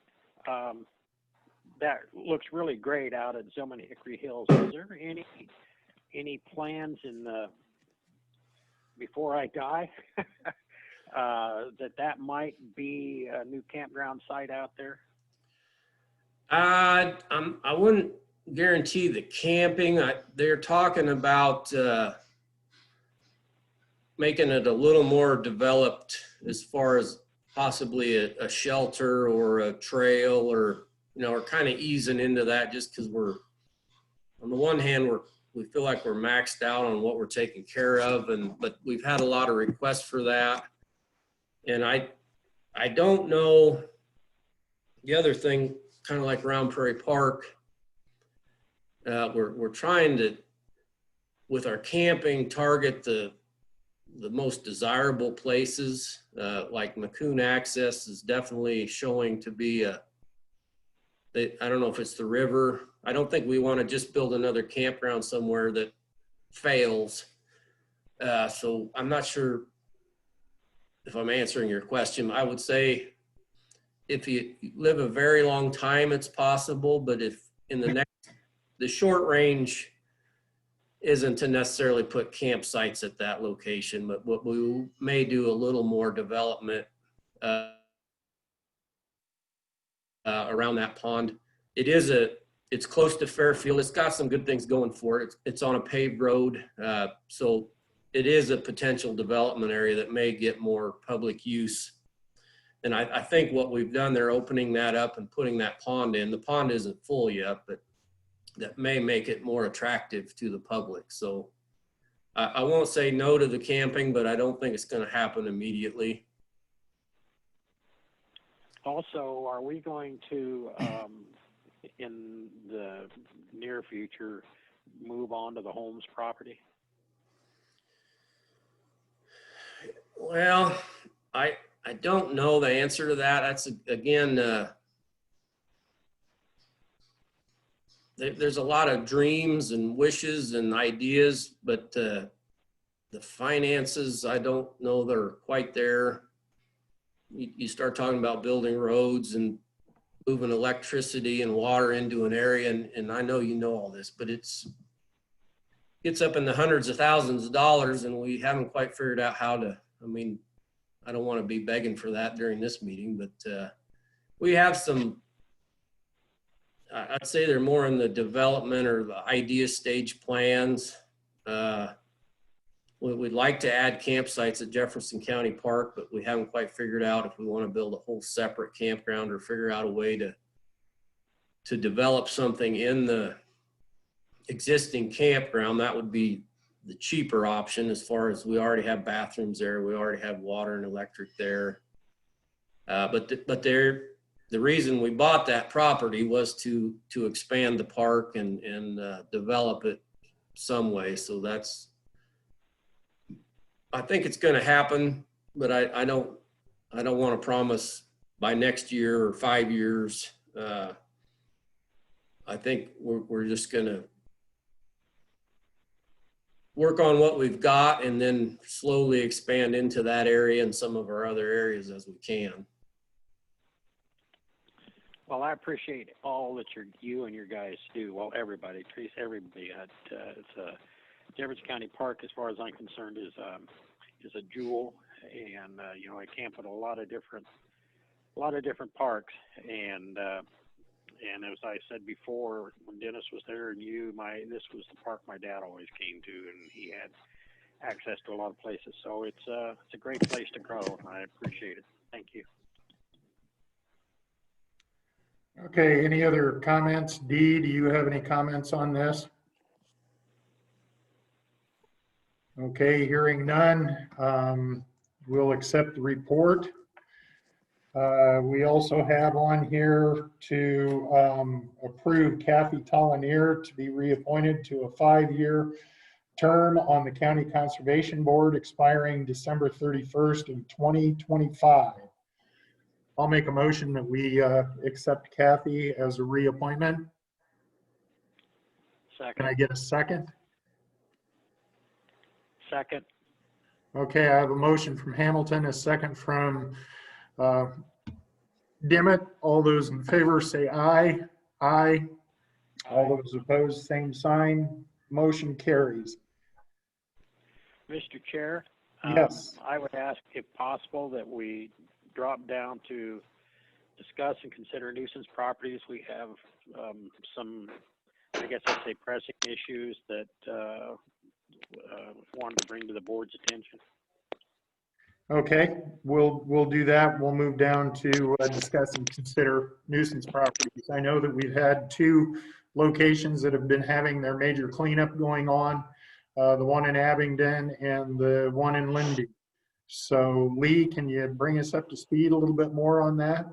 that looks really great out at Zillman Hickory Hills. Is there any plans before I die that might be a new campground site out there? I wouldn't guarantee the camping. They're talking about making it a little more developed as far as possibly a shelter or a trail, or we're kind of easing into that just because we're, on the one hand, we feel like we're maxed out on what we're taking care of, but we've had a lot of requests for that. And I don't know, the other thing, kind of like around Prairie Park, we're trying to, with our camping, target the most desirable places. Like Macoun Access is definitely showing to be I don't know if it's the river. I don't think we want to just build another campground somewhere that fails. So I'm not sure if I'm answering your question. I would say if you live a very long time, it's possible, but if in the short range isn't to necessarily put campsites at that location, but what we may do a little more development around that pond. It's close to Fairfield. It's got some good things going for it. It's on a paved road. So it is a potential development area that may get more public use. And I think what we've done, they're opening that up and putting that pond in. The pond isn't full yet, but that may make it more attractive to the public. So I won't say no to the camping, but I don't think it's going to happen immediately. Also, are we going to, in the near future, move on to the Holmes property? Well, I don't know the answer to that. That's, again, there's a lot of dreams and wishes and ideas, but the finances, I don't know they're quite there. You start talking about building roads and moving electricity and water into an area, and I know you know all this, but it's up in the hundreds of thousands of dollars, and we haven't quite figured out how to. I mean, I don't want to be begging for that during this meeting, but we have some, I'd say they're more in the development or the idea stage plans. We'd like to add campsites at Jefferson County Park, but we haven't quite figured out if we want to build a whole separate campground or figure out a way to develop something in the existing campground. That would be the cheaper option, as far as we already have bathrooms there, we already have water and electric there. But the reason we bought that property was to expand the park and develop it some way. So I think it's going to happen, but I don't want to promise by next year or 5 years. I think we're just going to work on what we've got and then slowly expand into that area and some of our other areas as we can. Well, I appreciate all that you and your guys do. Well, everybody, everybody. Jefferson County Park, as far as I'm concerned, is a jewel, and it camp at a lot of different parks, and And as I said before, when Dennis was there and this was the park my dad always came to, and he had access to a lot of places. So it's a great place to grow, and I appreciate it. Thank you. Okay, any other comments? Dee, do you have any comments on this? Okay, hearing none, we'll accept the report. We also have on here to approve Kathy Tollineer to be reappointed to a 5-year term on the County Conservation Board expiring December 31st of 2025. I'll make a motion that we accept Kathy as a reappointment. Can Second. I get a second? Second. Okay, I have a motion from Hamilton, a second from Dimmitt. All those in favor say aye. Aye. All those opposed, same sign. Motion carries. Mr. Chair? Yes. I would ask, if possible, that we drop down to discuss and consider nuisance properties. We have some, I guess I'd say, pressing issues that wanted to bring to the board's attention. Okay, we'll do that. We'll move down to discuss and consider nuisance properties. I know that we've had 2 locations that have been having their major cleanup going on, the one in Abingdon and the one in Lindy. So Lee, can you bring us up to speed a little bit more on that?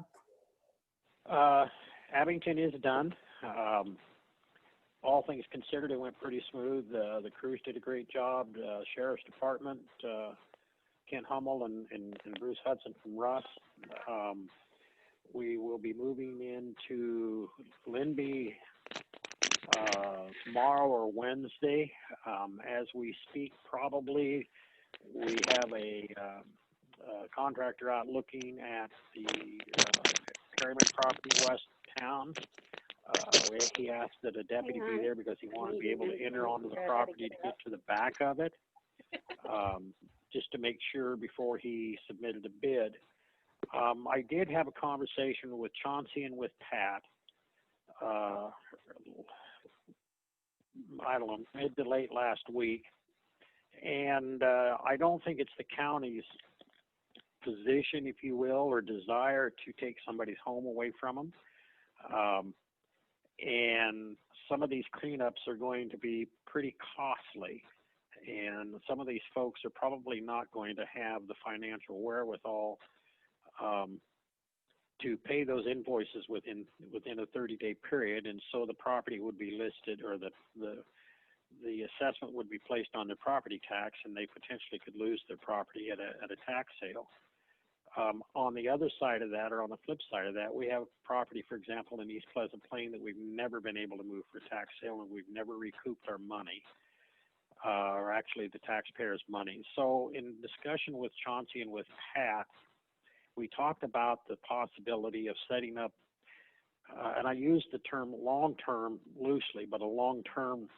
Abington is done. All things considered, it went pretty smooth. The crews did a great job. Sheriff's Department, Kent Hummel and Bruce Hudson from Russ. We will be moving into Linby tomorrow or Wednesday. As we speak, probably we have a contractor out looking at the Perryman property west of town. He asked that a deputy be there because he wanted to be able to enter onto the property to get to the back of it, just to make sure before he submitted a bid. I did have a conversation with Chauncey and with Pat, I don't know, mid to late last week. And I don't think it's the county's position, if you will, or desire to take somebody's home away from them. And some of these cleanups are going to be pretty costly. And some of these folks are probably not going to have the financial wherewithal to pay those invoices within a 30-day period. And so the property would be listed, or the assessment would be placed on their property tax, and they potentially could lose their property at a tax sale. On the other side of that, or on the flip side of that, we have property, for example, in East Pleasant Plain that we've never been able to move for tax sale, and we've never recouped our money, or actually the taxpayers' money. So in discussion with Chauncey and with Pat, we talked about the possibility of setting up, and I use the term long-term loosely, but a long-term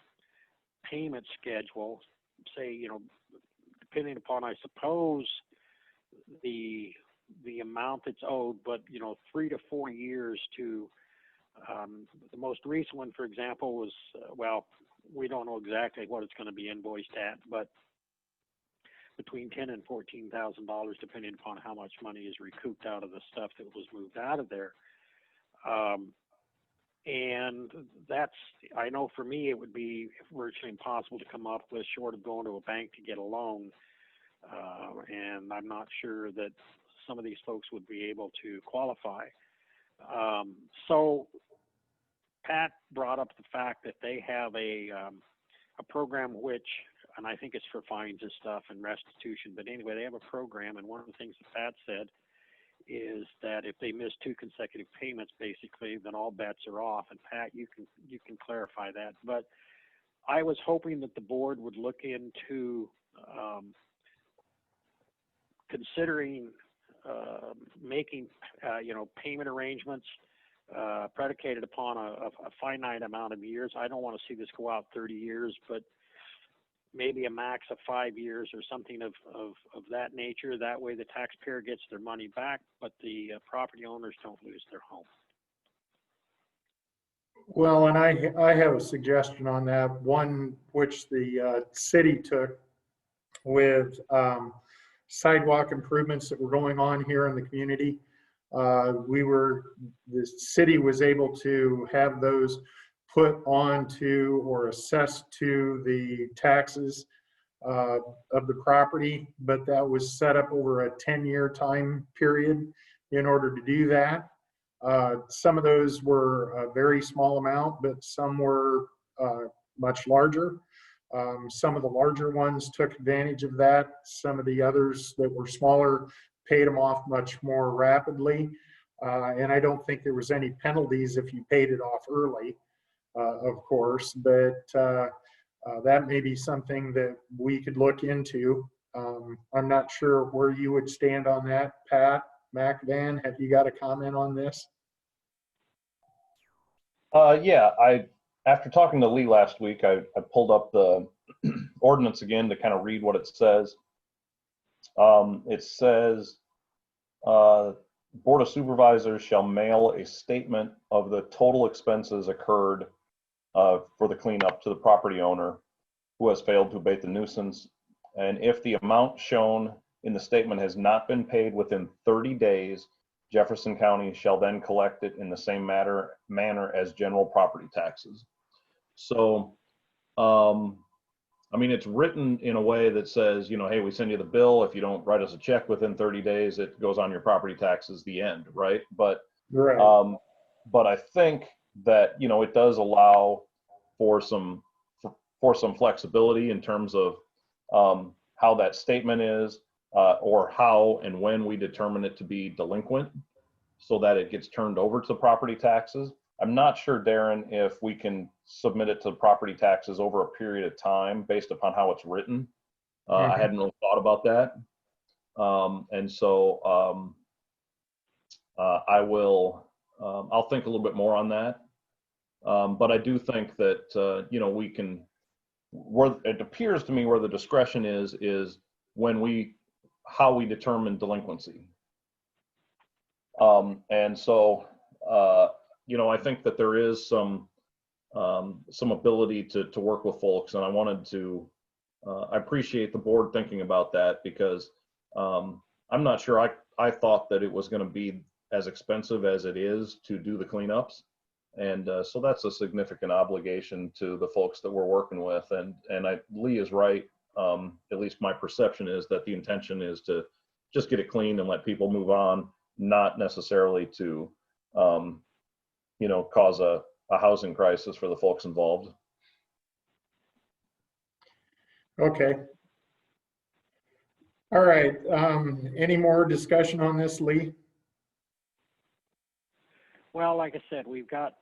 payment schedule, say, depending upon, I suppose, the amount that's owed, but 3 to 4 years to the most recent one, for example, was we don't know exactly what it's going to be invoiced at, but between $10,000 and $14,000, depending upon how much money is recouped out of the stuff that was moved out of there. And that's, I know for me, it would be virtually impossible to come up with, short of going to a bank to get a loan. And I'm not sure that some of these folks would be able to qualify. So Pat brought up the fact that they have a program which, and I think it's for fines and stuff and restitution, but anyway, they have a program, and one of the things that Pat said is that if they miss 2 consecutive payments, basically, then all bets are off. And Pat, you can clarify that. But I was hoping that the board would look into considering making payment arrangements predicated upon a finite amount of years. I don't want to see this go out 30 years, but maybe a max of 5 years or something of that nature. That way the taxpayer gets their money back, but the property owners don't lose their home. Well, and I have a suggestion on that, one which the city took with sidewalk improvements that were going on here in the community. The city was able to have those put onto or assessed to the taxes of the property, but that was set up over a 10-year time period in order to do that. Some of those were a very small amount, but some were much larger. Some of the larger ones took advantage of that. Some of the others that were smaller paid them off much more rapidly. And I don't think there was any penalties if you paid it off early, of course, but that may be something that we could look into. I'm not sure where you would stand on that, Pat McVan. Have you got a comment on this? Yeah, after talking to Lee last week, I pulled up the ordinance again to kind of read what it says. It says, Board of Supervisors shall mail a statement of the total expenses incurred for the cleanup to the property owner who has failed to abate the nuisance. And if the amount shown in the statement has not been paid within 30 days, Jefferson County shall then collect it in the same manner as general property taxes. So, I mean, it's written in a way that says, you know, hey, we send you the bill. If you don't write us a check within 30 days, it goes on your property taxes, the end, right? But, Right. but I think that, you know, it does allow for some flexibility in terms of how that statement is, or how and when we determine it to be delinquent so that it gets turned over to property taxes. I'm not sure, Darren, if we can submit it to property taxes over a period of time based upon how it's written. I hadn't really thought about that. And so I'll think a little bit more on that. But I do think that, you know, we can, where it appears to me where the discretion is when how we determine delinquency. And so, you know, I think that there is some ability to work with folks, and I wanted to, I appreciate the board thinking about that, because I'm not sure I thought that it was going to be as expensive as it is to do the cleanups. And so that's a significant obligation to the folks that we're working with. And Lee is right. At least my perception is that the intention is to just get it cleaned and let people move on, not necessarily to, you know, cause a housing crisis for the folks involved. Okay. All right. Any more discussion on this, Lee? Well, like I said, we've got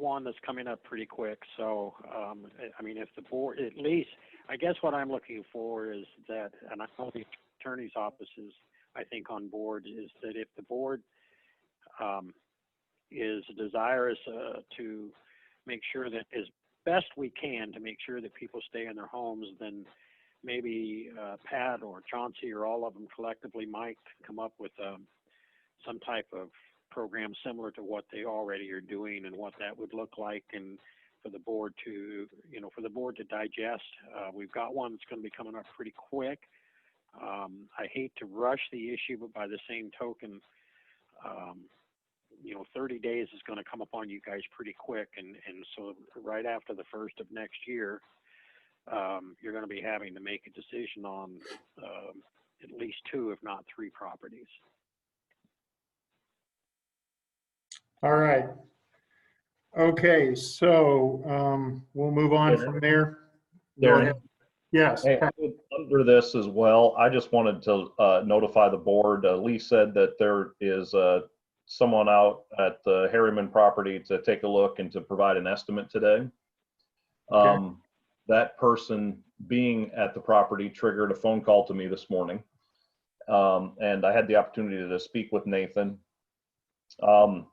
one that's coming up pretty quick. So, I mean, if the board, at least, I guess what I'm looking for is that, and I know the attorney's office is, I think, on board, is that if the board is desirous to make sure that as best we can to make sure that people stay in their homes, then maybe Pat or Chauncey or all of them collectively might come up with some type of program similar to what they already are doing and what that would look like, and for the board to, you know, for the board to digest. We've got one that's going to be coming up pretty quick. I hate to rush the issue, but by the same token, you know, 30 days is going to come upon you guys pretty quick. And so right after the first of next year, you're going to be having to make a decision on at least 2, if not 3 properties. All right. Okay, so we'll move on from there. Go Darren? ahead. Yes. Hey, under this as well, I just wanted to notify the board. Lee said that there is someone out at the Harriman property to take a look and to provide an estimate today. Okay. That person being at the property triggered a phone call to me this morning. And I had the opportunity to speak with Nathan.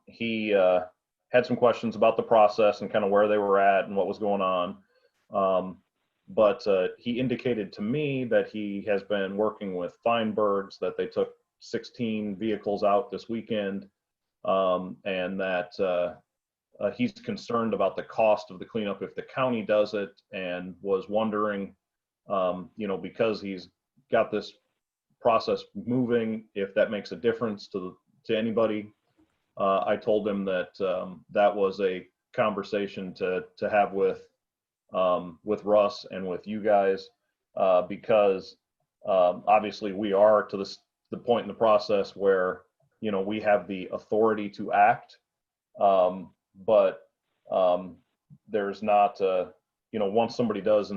He had some questions about the process and kind of where they were at and what was going on. But he indicated to me that he has been working with Feinberg's, that they took 16 vehicles out this weekend, and that he's concerned about the cost of the cleanup if the county does it, and was wondering, because he's got this process moving, if that makes a difference to anybody. I told him that that was a conversation to have with Russ and with you guys, because obviously we are to the point in the process where we have the authority to act, but there's not once somebody does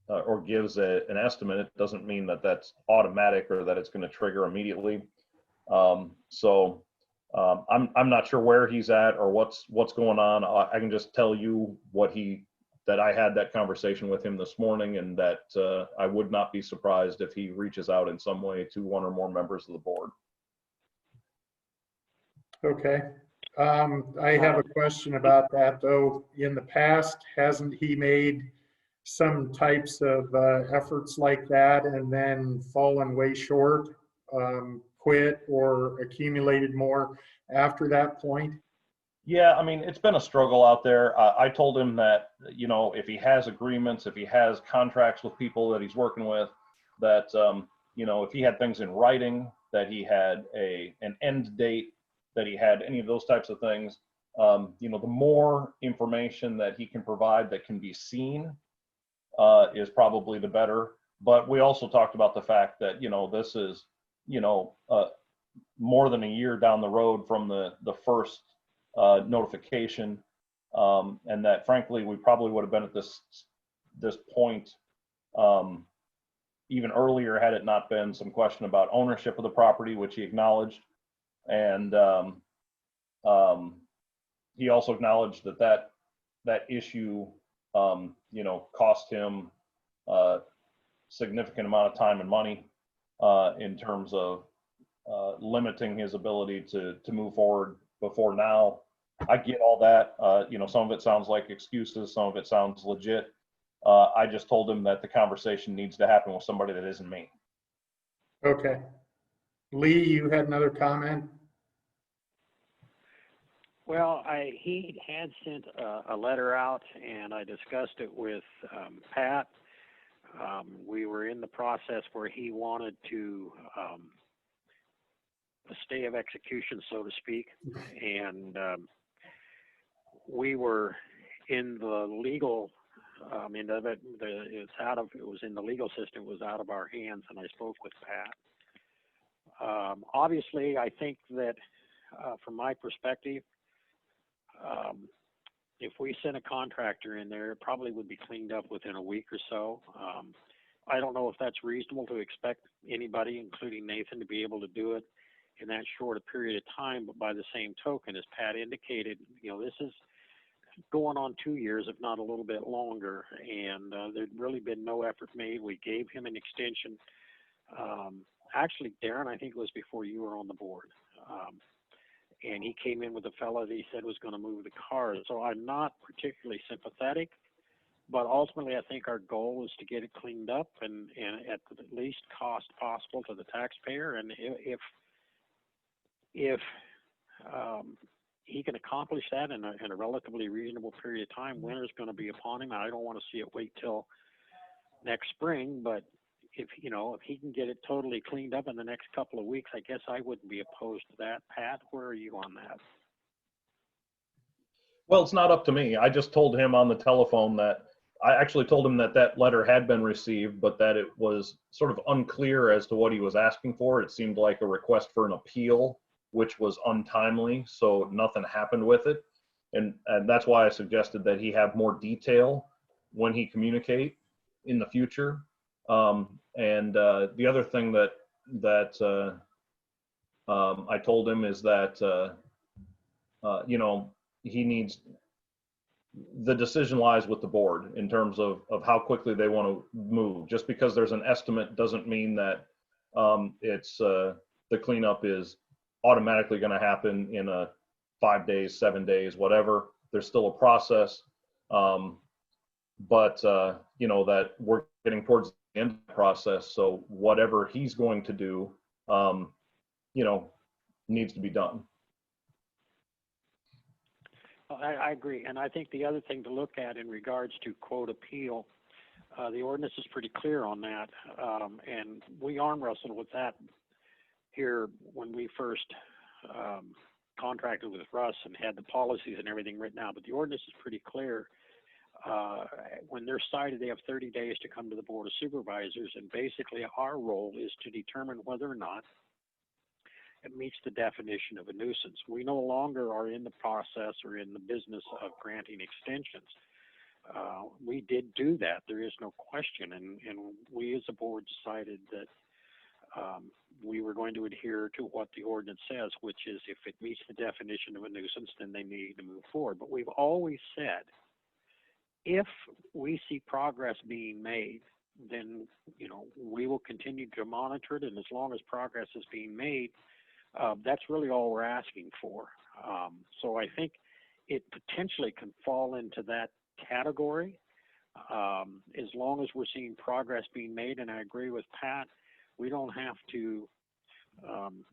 or gives an estimate, it doesn't mean that that's automatic or that it's going to trigger immediately. So I'm not sure where he's at or what's going on. I can just tell you that I had that conversation with him this morning, and that I would not be surprised if he reaches out in some way to one or more members of the board. Okay. I have a question about that, though. In the past, hasn't he made some types of efforts like that and then fallen way short, quit, or accumulated more after that point? Yeah, I mean, it's been a struggle out there. I told him that, if he has agreements, if he has contracts with people that he's working with, that, if he had things in writing, that he had an end date, that he had any of those types of things, the more information that he can provide that can be seen is probably the better. But we also talked about the fact that, this is, more than a year down the road from the first notification, and that frankly we probably would have been at this point even earlier had it not been some question about ownership of the property, which he acknowledged, and he also acknowledged that issue cost him a significant amount of time and money in terms of limiting his ability to move forward before now. I get all that. Some of it sounds like excuses, some of it sounds legit. I just told him that the conversation needs to happen with somebody that isn't me. Okay. Lee, you had another comment? Well, he had sent a letter out, and I discussed it with Pat. We were in the process where he wanted to a stay of execution, so to speak, and we were in the legal end of it. It was in the legal system. It was out of our hands, and I spoke with Pat. Obviously, I think that from my perspective, if we sent a contractor in there, it probably would be cleaned up within a week or so. I don't know if that's reasonable to expect anybody, including Nathan, to be able to do it in that short a period of time. But by the same token, as Pat indicated, this is going on 2 years, if not a little bit longer, and there'd really been no effort made. We gave him an extension. Actually, Darren, I think it was before you were on the board. And he came in with a fellow that he said was going to move the cars. So I'm not particularly sympathetic, but ultimately I think our goal is to get it cleaned up and at the least cost possible to the taxpayer. And if he can accomplish that in a relatively reasonable period of time, winter's going to be upon him. I don't want to see it wait till next spring, but if he can get it totally cleaned up in the next couple of weeks, I guess I wouldn't be opposed to that. Pat, where are you on that? Well, it's not up to me. I just told him on the telephone that I actually told him that letter had been received, but that it was sort of unclear as to what he was asking for. It seemed like a request for an appeal, which was untimely, so nothing happened with it. And that's why I suggested that he have more detail when he communicate in the future. And the other thing that I told him is that he needs, the decision lies with the board in terms of how quickly they want to move. Just because there's an estimate doesn't mean that it's the cleanup is automatically going to happen in 5 days, 7 days, whatever. There's still a process, but that we're getting towards the end of the process. So whatever he's going to do, needs to be done. I agree. And I think the other thing to look at in regards to quote appeal, the ordinance is pretty clear on that. And we arm wrestled with that here when we first contracted with Russ and had the policies and everything written out. But the ordinance is pretty clear. When they're cited, they have 30 days to come to the Board of Supervisors. And basically our role is to determine whether or not it meets the definition of a nuisance. We no longer are in the process or in the business of granting extensions. We did do that, there is no question, and we as a board decided that we were going to adhere to what the ordinance says, which is if it meets the definition of a nuisance, then they need to move forward. But we've always said, if we see progress being made, then we will continue to monitor it, and as long as progress is being made, that's really all we're asking for. So I think it potentially can fall into that category as long as we're seeing progress being made. And I agree with Pat, we don't have to,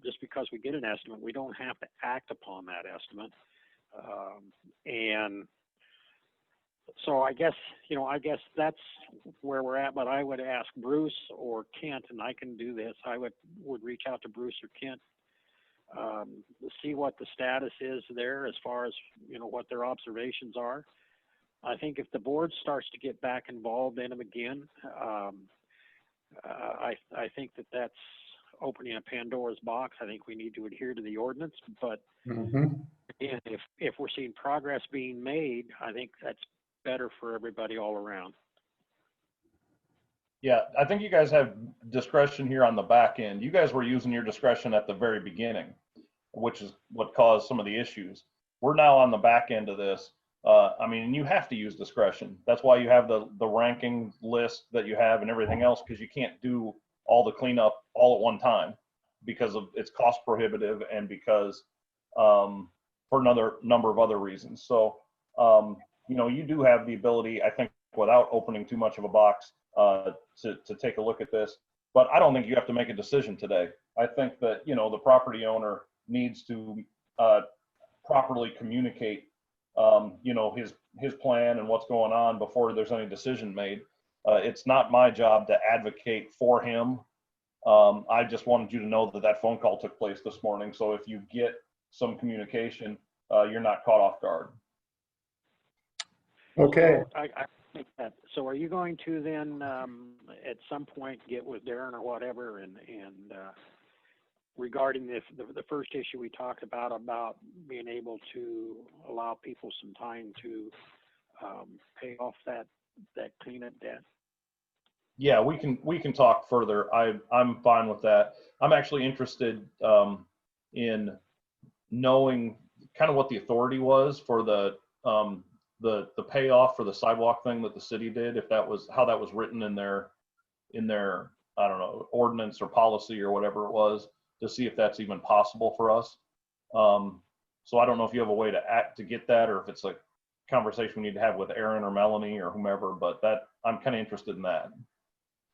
just because we get an estimate, we don't have to act upon that estimate. And so I guess that's where we're at, but I would ask Bruce or Kent, and I can do this, I would reach out to Bruce or Kent, see what the status is there as far as, what their observations are. I think if the board starts to get back involved in them again, I think that's opening a Pandora's box. I think we need to adhere to the ordinance, but again, if we're seeing progress being made, I think that's better for everybody all around. Yeah, I think you guys have discretion here on the back end. You guys were using your discretion at the very beginning, which is what caused some of the issues. We're now on the back end of this. You have to use discretion. That's why you have the ranking list that you have and everything else, because you can't do all the cleanup all at one time because of it's cost prohibitive and because for another number of other reasons. So, you do have the ability, I think, without opening too much of a box, to take a look at this. But I don't think you have to make a decision today. I think that, the property owner needs to properly communicate, his plan and what's going on before there's any decision made. It's not my job to advocate for him. I just wanted you to know that phone call took place this morning. So if you get some communication, you're not caught off guard. Okay. So I think that. So are you going to then at some point get with Darren or whatever and regarding the first issue we talked about being able to allow people some time to pay off that cleanup debt? Yeah, we can talk further. I'm fine with that. I'm actually interested in knowing kind of what the authority was for the payoff for the sidewalk thing that the city did, if that was how that was written in their I don't know, ordinance or policy or whatever it was, to see if that's even possible for us. So I don't know if you have a way to get that, or if it's a conversation we need to have with Aaron or Melanie or whomever, but that I'm kind of interested in that.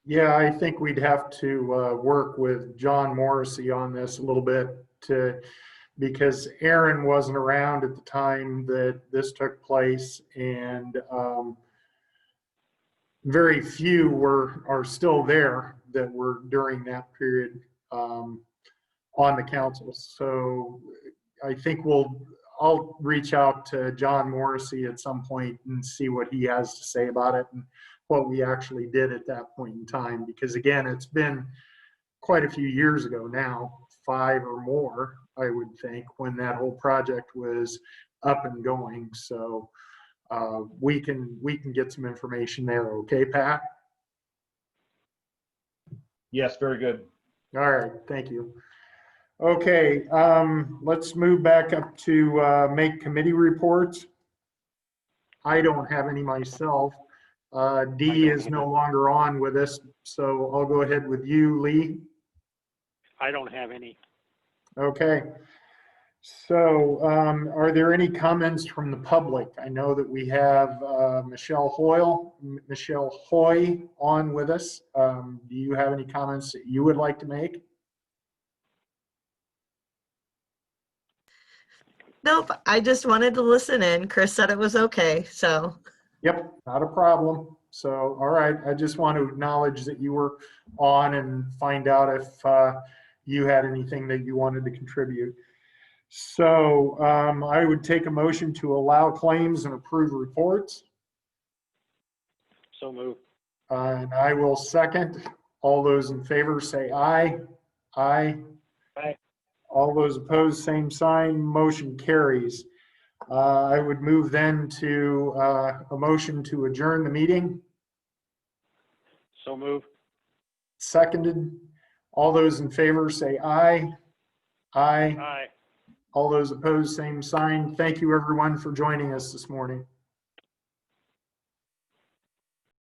Yeah, I think we'd have to work with John Morrissey on this a little bit because Aaron wasn't around at the time that this took place, and very few are still there that were during that period on the council. So I think I'll reach out to John Morrissey at some point and see what he has to say about it and what we actually did at that point in time, because again, it's been quite a few years ago now, 5 or more, I would think, when that whole project was up and going. So we can get some information there. Okay, Pat? Yes, very good. All right, thank you. Okay, let's move back up to make committee reports. I don't have any myself. Dee is no longer on with us, so I'll go ahead with you, Lee. I don't have any. Okay. So are there any comments from the public? I know that we have Michelle Hoy on with us. Do you have any comments that you would like to make? Nope, I just wanted to listen in. Chris said it was okay, so. Yep, not a problem. So, all right, I just want to acknowledge that you were on and find out if you had anything that you wanted to contribute. So I would take a motion to allow claims and approve reports. So moved. And I will second. All those in favor say aye. Aye. Aye. All those opposed, same sign. Motion carries. I would move then to a motion to adjourn the meeting. So moved. Seconded. All those in favor say aye. Aye. Aye. All those opposed, same sign. Thank you, everyone, for joining us this morning.